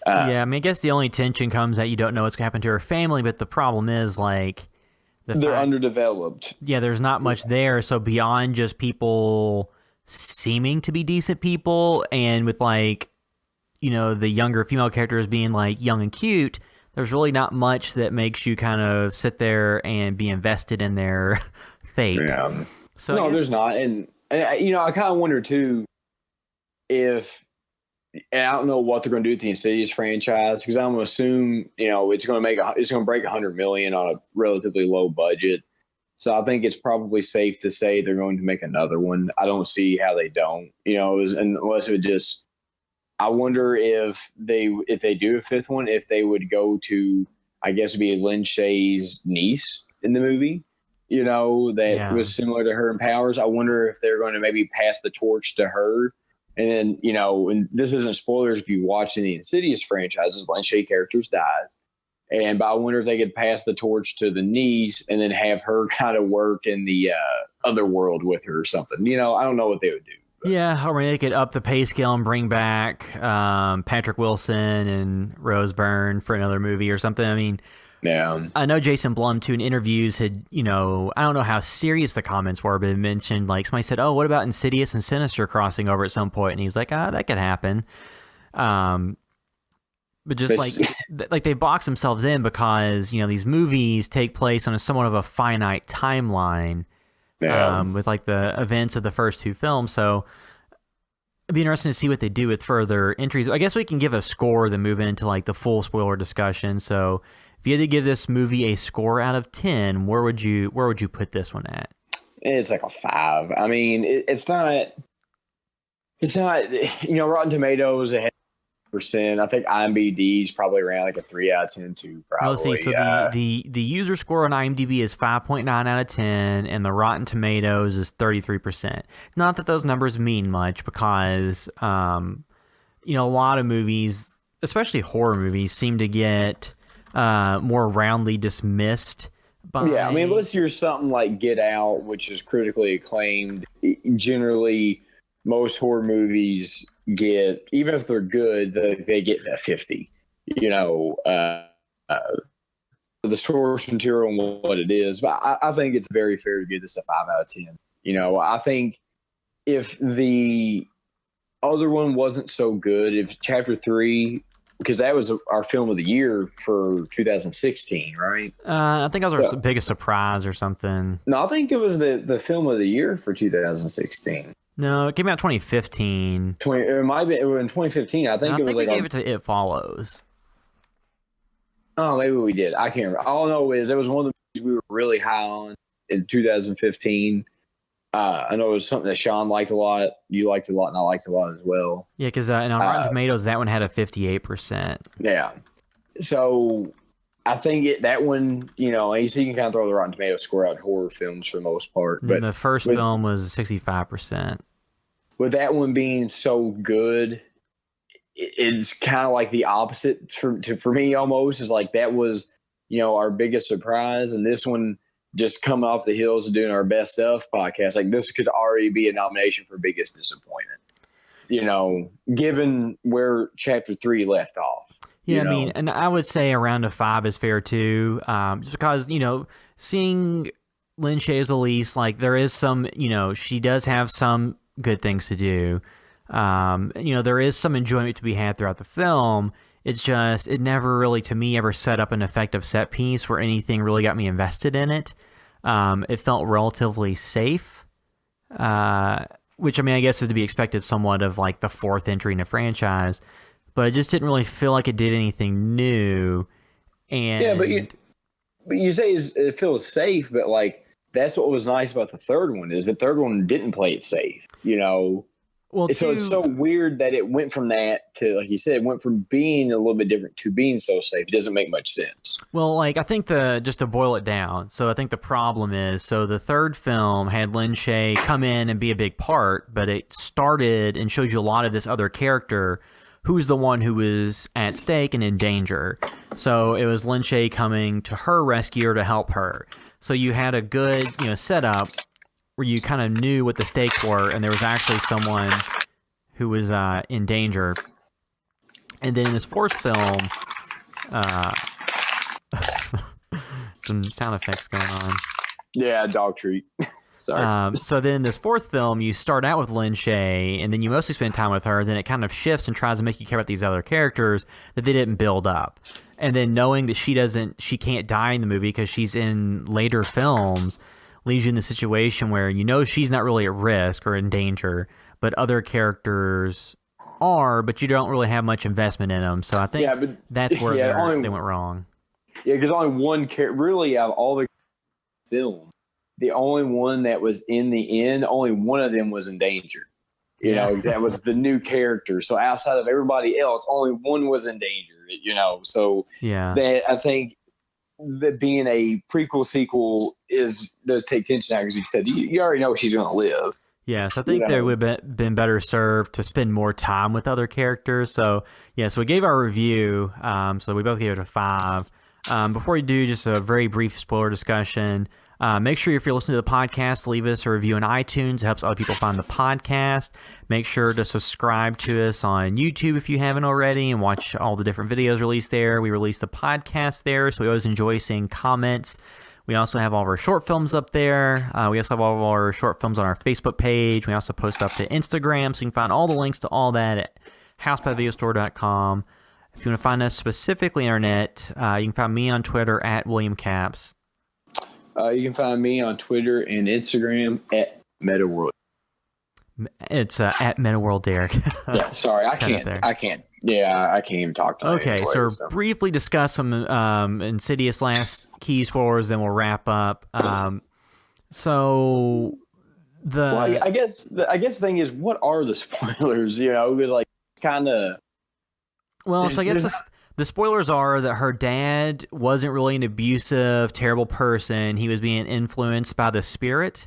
Yeah, I mean, I guess the only tension comes that you don't know what's going to happen to her family, but the problem is, like, they're underdeveloped. Yeah, there's not much there. So beyond just people seeming to be decent people, and with, like, the younger female characters being, like, young and cute, there's really not much that makes you kind of sit there and be invested in their fate. Yeah. So no, there's not. And I kind of wonder, too, if And I don't know what they're going to do with the Insidious franchise because I'm going to assume it's going to break 100 million on a relatively low budget. So I think it's probably safe to say they're going to make another one. I don't see how they don't. Unless it just. I wonder if they do a fifth one, if they would go to, I guess, be Lin Shaye's niece in the movie. Was similar to her in powers. I wonder if they're going to maybe pass the torch to her. And then, and this isn't spoilers if you watch the Insidious franchises, Lin Shaye characters dies. But I wonder if they could pass the torch to the niece and then have her kind of work in the other world with her or something. I don't know what they would do. But. Yeah, or maybe they could up the pay scale and bring back Patrick Wilson and Rose Byrne for another movie or something. I mean, yeah. I know Jason Blum, too, in interviews had, I don't know how serious the comments were, but it mentioned, like, somebody said, oh, what about Insidious and Sinister crossing over at some point? And he's like, that could happen. But just like they box themselves in because, these movies take place on somewhat of a finite timeline with, like, the events of the first two films. So it'd be interesting to see what they do with further entries. I guess we can give a score, then move into, like, the full spoiler discussion. So if you had to give this movie a score out of 10, where would you put this one at? It's like a 5. I mean, it's not. Rotten Tomatoes a percent. I think IMDb is probably around like a 3 out of 10 too. Probably. So the user score on IMDb is 5.9 out of 10, and the Rotten Tomatoes is 33%. Not that those numbers mean much because a lot of movies, especially horror movies, seem to get more roundly dismissed by... Yeah, I mean, unless you're something like Get Out, which is critically acclaimed, generally most horror movies get, even if they're good, they get a 50. The source material and what it is. But I think it's very fair to give this a 5 out of 10. I think if the other one wasn't so good, if Chapter 3... because that was our film of the year for 2016, right? I think that was our biggest surprise or something. No, I think it was the film of the year for 2016. No, it came out 2015. It might have been in 2015. I think we gave it to It Follows. Oh, maybe we did. I can't remember. All I know is it was one of the movies we were really high on in 2015. I know it was something that Sean liked a lot, you liked a lot, and I liked a lot as well. Yeah, because on Rotten Tomatoes, that one had a 58%. Yeah. So I think that one, you can kind of throw the Rotten Tomatoes score out in horror films for the most part. But the first film was 65%. With that one being so good, it's kind of like the opposite for me almost. Is like that was, our biggest surprise. And this one, just coming off the heels of doing our best stuff podcast, like this could already be a nomination for biggest disappointment, given where Chapter 3 left off. Yeah, I mean, and I would say around a 5 is fair too, just because, seeing Lin Shaye as Elise, like there is some, she does have some good things to do. There is some enjoyment to be had throughout the film. It's just, it never really, to me, ever set up an effective set piece where anything really got me invested in it. It felt relatively safe, which, I guess is to be expected somewhat of like the fourth entry in a franchise, but it just didn't really feel like it did anything new. And yeah, but you say it feels safe, but like, that's what was nice about the third one is the third one didn't play it safe, Well, so it's so weird that it went from that to, like you said, it went from being a little bit different to being so safe. It doesn't make much sense. Well, like, I think just to boil it down, so I think the problem is, so the third film had Lin Shaye come in and be a big part, but it started and shows you a lot of this other character who's the one who was at stake and in danger. So it was Lin Shaye coming to her rescue to help her. So you had a good, setup where you kind of knew what the stakes were, and there was actually someone who was in danger. And then in this fourth film, some sound effects going on. Yeah, dog treat. Sorry. So then in this fourth film, you start out with Lin Shaye, and then you mostly spend time with her, then it kind of shifts and tries to make you care about these other characters that they didn't build up. And then knowing that she can't die in the movie because she's in later films, leaves you in the situation where she's not really at risk or in danger, but other characters are, but you don't really have much investment in them. So I think that's where they went wrong. Yeah, because only one character, really, out of all the film, the only one that was in the end, only one of them was in danger. You know, that was the new character. So outside of everybody else, only one was in danger. You know, so that I think that being a prequel sequel does take tension out, because you said you already know she's going to live. Yeah, so I think they would have been better served to spend more time with other characters. So so we gave our review. So we both gave it a 5. Before we do, just a very brief spoiler discussion. Make sure if you're listening to the podcast, leave us a review on iTunes. It helps other people find the podcast. Make sure to subscribe to us on YouTube if you haven't already, and watch all the different videos released there. We release the podcast there, so we always enjoy seeing comments. We also have all of our short films up there. We also have all of our short films on our Facebook page. We also post up to Instagram, so you can find all the links to all that at housebythevideostore.com. If you want to find us specifically on the internet, you can find me on Twitter at William Caps. You can find me on Twitter and Instagram at MetaWorld. It's at MetaWorld Derek. Yeah, sorry, I can't. Yeah, I can't even talk to you. Okay, so briefly discuss some Insidious last key spoilers, then we'll wrap up. I guess the thing is, what are the spoilers? You know, because like kind of. Well, so I guess the spoilers are that her dad wasn't really an abusive, terrible person. He was being influenced by the spirit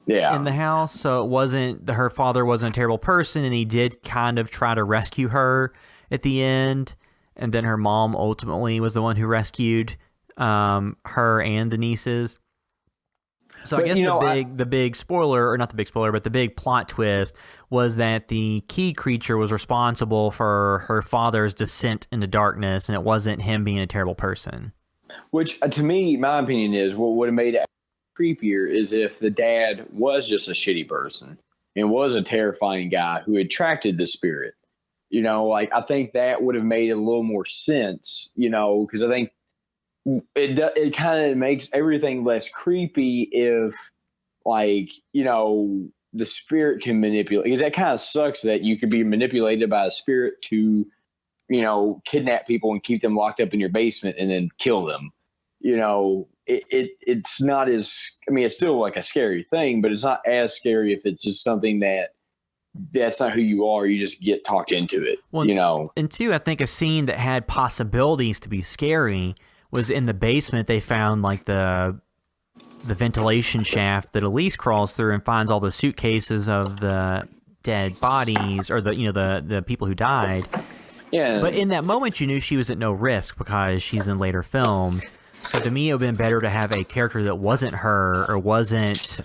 in the house. So it wasn't her father wasn't a terrible person, and he did kind of try to rescue her at the end. And then her mom ultimately was the one who rescued her and the nieces. So I guess the big spoiler, or not the big spoiler, but the big plot twist was that the key creature was responsible for her father's descent into darkness, and it wasn't him being a terrible person. Which, to me, my opinion is, what would have made it creepier is if the dad was just a shitty person and was a terrifying guy who attracted the spirit. You know, like, I think that would have made a little more sense, you know, because I think it kind of makes everything less creepy if, like, you know, the spirit can manipulate, because that kind of sucks that you could be manipulated by a spirit to, you know, kidnap people and keep them locked up in your basement and then kill them. You know, it's not as, I mean, it's still like a scary thing, but it's not as scary if it's just something that's not who you are. You just get talked into it, well, you know. And two, I think a scene that had possibilities to be scary was in the basement. They found like the ventilation shaft that Elise crawls through and finds all the suitcases of the dead bodies, or the people who died. Yeah. But in that moment, you knew she was at no risk because she's in later films. So to me, it would have been better to have a character that wasn't her, or wasn't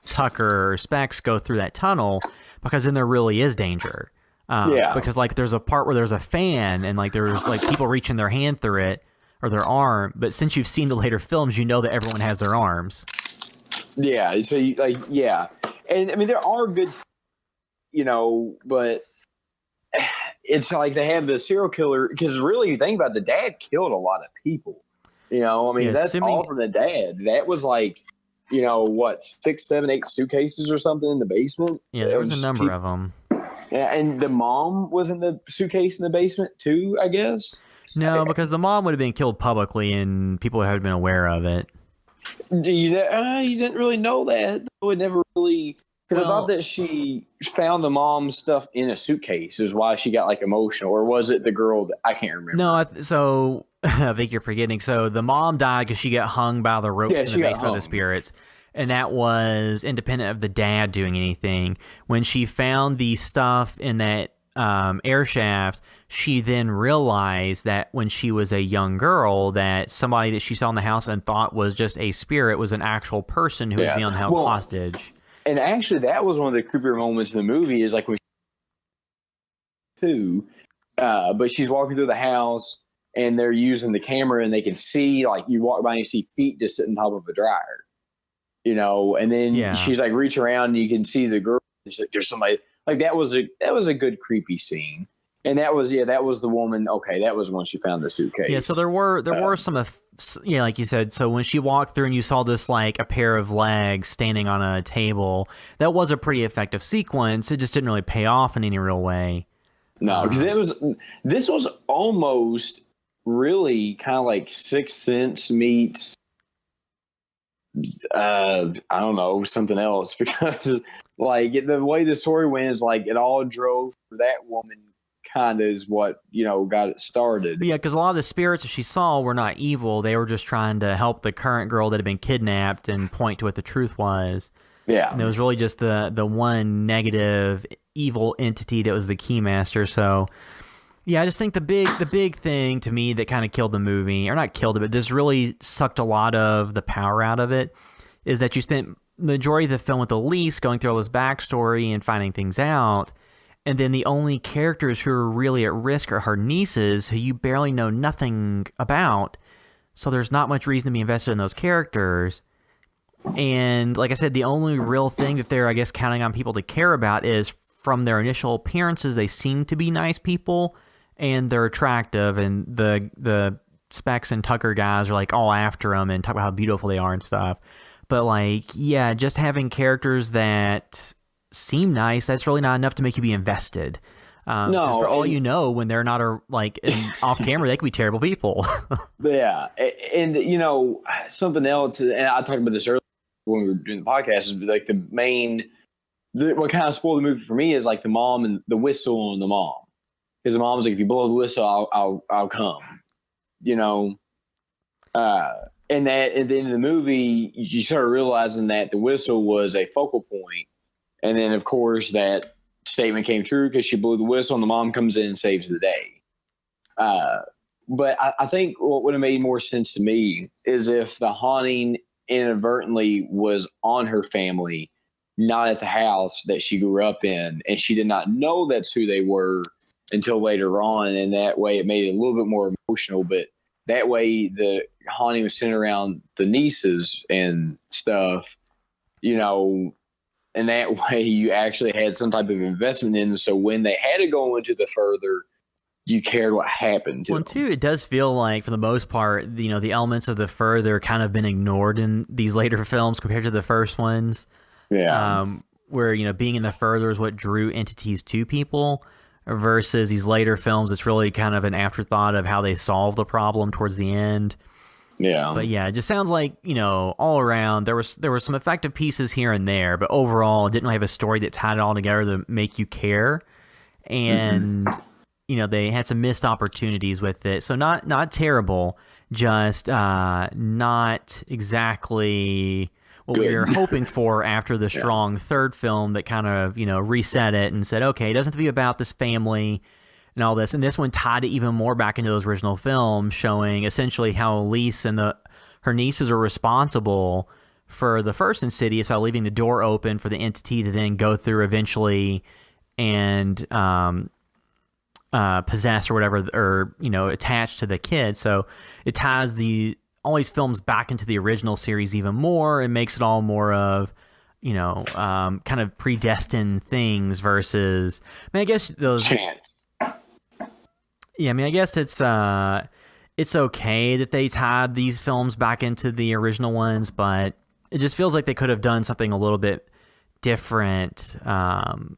Tucker or Specs, go through that tunnel, because then there really is danger. Because like there's a part where there's a fan and like there's like people reaching their hand through it, or their arm, but since you've seen the later films, you know that everyone has their arms. Yeah, so and I mean there are good, you know, but it's like they have the serial killer, because really you think about it, the dad killed a lot of people. You know, I mean that's all from the dad. That was like, you know, what, 6, 7, 8 suitcases or something in the basement. Yeah, there was a number of them. Yeah, and the mom was in the suitcase in the basement too, I guess. No, because the mom would have been killed publicly and people would have been aware of it. You didn't really know that. It never really... Because I thought that she found the mom's stuff in a suitcase is why she got like emotional. Or was it the girl that... I can't remember. No, so I think you're forgetting. So the mom died because she got hung by the ropes in the basement of the spirits. And that was independent of the dad doing anything. When she found the stuff in that air shaft, she then realized that when she was a young girl, that somebody that she saw in the house and thought was just a spirit was an actual person who was being held hostage. And actually, that was one of the creepier moments in the movie, is like when but she's walking through the house and they're using the camera and they can see, like, you walk by and you see feet just sitting on top of a dryer, you know, and then she's like reach around and you can see the girl. There's somebody. Like that was a good creepy scene, And that was the woman. Okay, that was when she found the suitcase. Yeah, so there were some of, like you said, so when she walked through and you saw just like a pair of legs standing on a table, that was a pretty effective sequence. It just didn't really pay off in any real way. No, because this was almost really kind of like Sixth Sense meets I don't know, something else, because like the way the story went is like it all drove for that woman kind of is what, got it started. But yeah, because a lot of the spirits that she saw were not evil. They were just trying to help the current girl that had been kidnapped and point to what the truth was. Yeah. And it was really just the one negative evil entity that was the Keymaster. So yeah, I just think the big thing to me that kind of killed the movie, or not killed it, but this really sucked a lot of the power out of it, is that you spent the majority of the film with Elise going through all this backstory and finding things out. And then the only characters who are really at risk are her nieces, who you barely know nothing about. So there's not much reason to be invested in those characters. And like I said, the only real thing that they're, I guess, counting on people to care about is from their initial appearances, they seem to be nice people and they're attractive. And the Specs and Tucker guys are like all after them and talk about how beautiful they are and stuff. But like, yeah, just having characters that seem nice, that's really not enough to make you be invested. No, for all you know, when they're not off camera, they could be terrible people. Yeah, and something else, and I talked about this earlier when we were doing the podcast, is like what kind of spoiled the movie for me is like the mom and the whistle and the mom, because the mom's like, if you blow the whistle, I'll come, and that at the end of the movie, you start realizing that the whistle was a focal point. And then, of course, that statement came true because she blew the whistle and the mom comes in and saves the day. But I think what would have made more sense to me is if the haunting inadvertently was on her family, not at the house that she grew up in. And she did not know that's who they were until later on. And that way it made it a little bit more emotional. But that way the haunting was centered around the nieces and stuff, and that way you actually had some type of investment in them. So when they had to go into the further, you cared what happened to them. Well, too, it does feel like, for the most part, the elements of the further kind of been ignored in these later films compared to the first ones. Yeah. Where, being in the further is what drew entities to people, versus these later films, it's really kind of an afterthought of how they solve the problem towards the end. Yeah. But yeah, it just sounds like, all around there were some effective pieces here and there, but overall it didn't really have a story that tied it all together to make you care. And they had some missed opportunities with it. So not terrible, just not exactly what we were hoping for after the strong third film that kind of, reset it and said, okay, it doesn't have to be about this family and all this. And this one tied it even more back into those original films, showing essentially how Elise and her nieces are responsible for the first Insidious by leaving the door open for the entity to then go through eventually and possess or whatever, or attach to the kid. So it ties all these films back into the original series even more and makes it all more of kind of predestined things versus, I guess those. Yeah, I guess it's okay that they tied these films back into the original ones, but it just feels like they could have done something a little bit different. And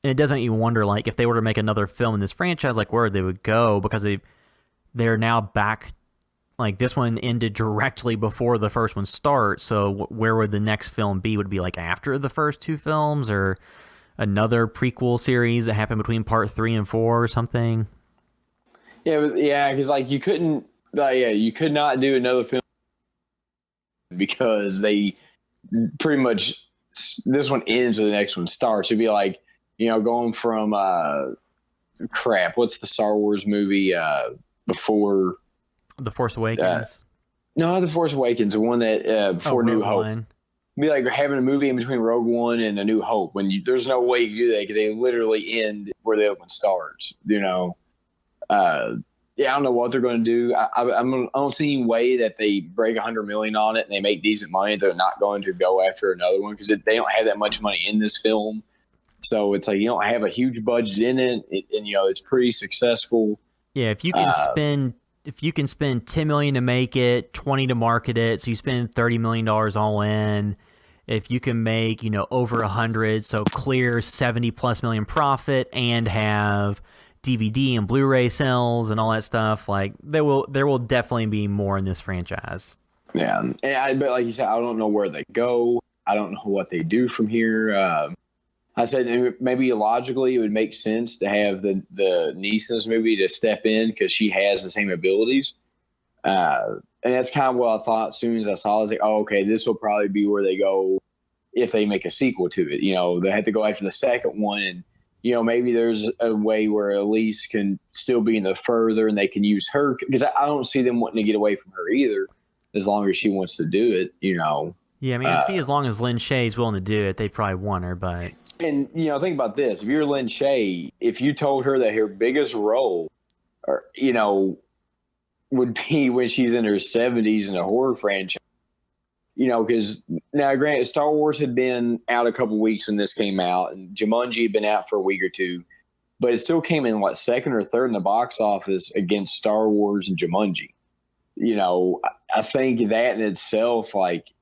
it does make you wonder, like, if they were to make another film in this franchise, like, where they would go, because they're now back. Like, this one ended directly before the first one starts, so where would the next film be? Would it be like after the first two films, or another prequel series that happened between part 3 and 4 or something? Yeah, because like you could not do another film because they pretty much, this one ends or the next one starts. It'd be like, going from what's the Star Wars movie before The Force Awakens? No, The Force Awakens, the one that before New Hope. It'd be like having a movie in between Rogue One and A New Hope, when there's no way you can do that because they literally end where the other one starts. I don't know what they're going to do. I don't see any way that they break $100 million on it and they make decent money. They're not going to go after another one because they don't have that much money in this film So it's like you don't have a huge budget in it, and it's pretty successful. Yeah, if you can spend $10 million to make it, 20 to market it, so you spend $30 million all in. If you can make, over 100, so clear 70 plus million profit, and have DVD and Blu-ray sales and all that stuff, like there will definitely be more in this franchise. Yeah, but like you said, I don't know where they go. I don't know what they do from here. I said maybe logically it would make sense to have the niece in this movie to step in because she has the same abilities. And that's kind of what I thought as soon as I saw it. I was like, oh, okay, this will probably be where they go if they make a sequel to it. They have to go after the second one, and maybe there's a way where Elise can still be in the further and they can use her, because I don't see them wanting to get away from her either, as long as she wants to do it. Yeah, I mean, I see as long as Lynn Shay's willing to do it, they probably want her, but... And, think about this. If you're Lynn Shay, if you told her that her biggest role, would be when she's in her 70s in a horror franchise, because now, granted, Star Wars had been out a couple weeks when this came out, and Jumanji had been out for a week or two, but it still came in, second or third in the box office against Star Wars and Jumanji. I think that in itself,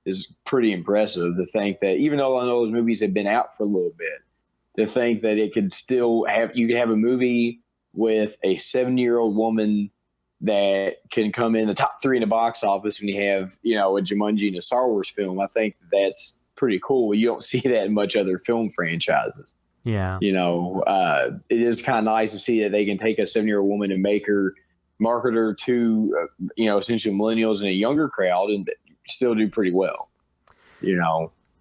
is pretty impressive to think that even though I know those movies have been out for a little bit, to think that it could still you could have a movie with a 70-year-old woman that can come in the top 3 in the box office when you have, a Jumanji and a Star Wars film. I think that's pretty cool. You don't see that in much other film franchises. Yeah. It is kind of nice to see that they can take a 70-year-old woman and market her to, essentially millennials and a younger crowd and still do pretty well,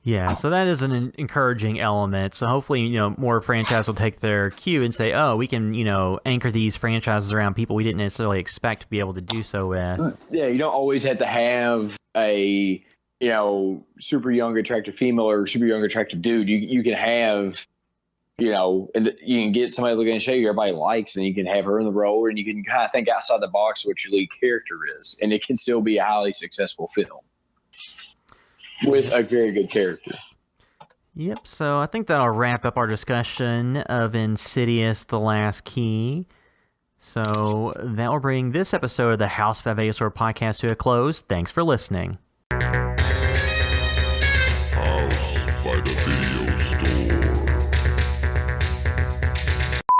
Yeah, so that is an encouraging element. So hopefully, more franchises will take their cue and say, oh, we can, anchor these franchises around people we didn't necessarily expect to be able to do so with. Yeah, you don't always have to have a, super young attractive female or super young attractive dude. You can have, and you can get somebody looking at show you everybody likes, and you can have her in the role, and you can kind of think outside the box of what your lead character is, and it can still be a highly successful film with a very good character. Yep, so I think that'll wrap up our discussion of Insidious: The Last Key. So that will bring this episode of the House by Vegasor podcast to a close. Thanks for listening.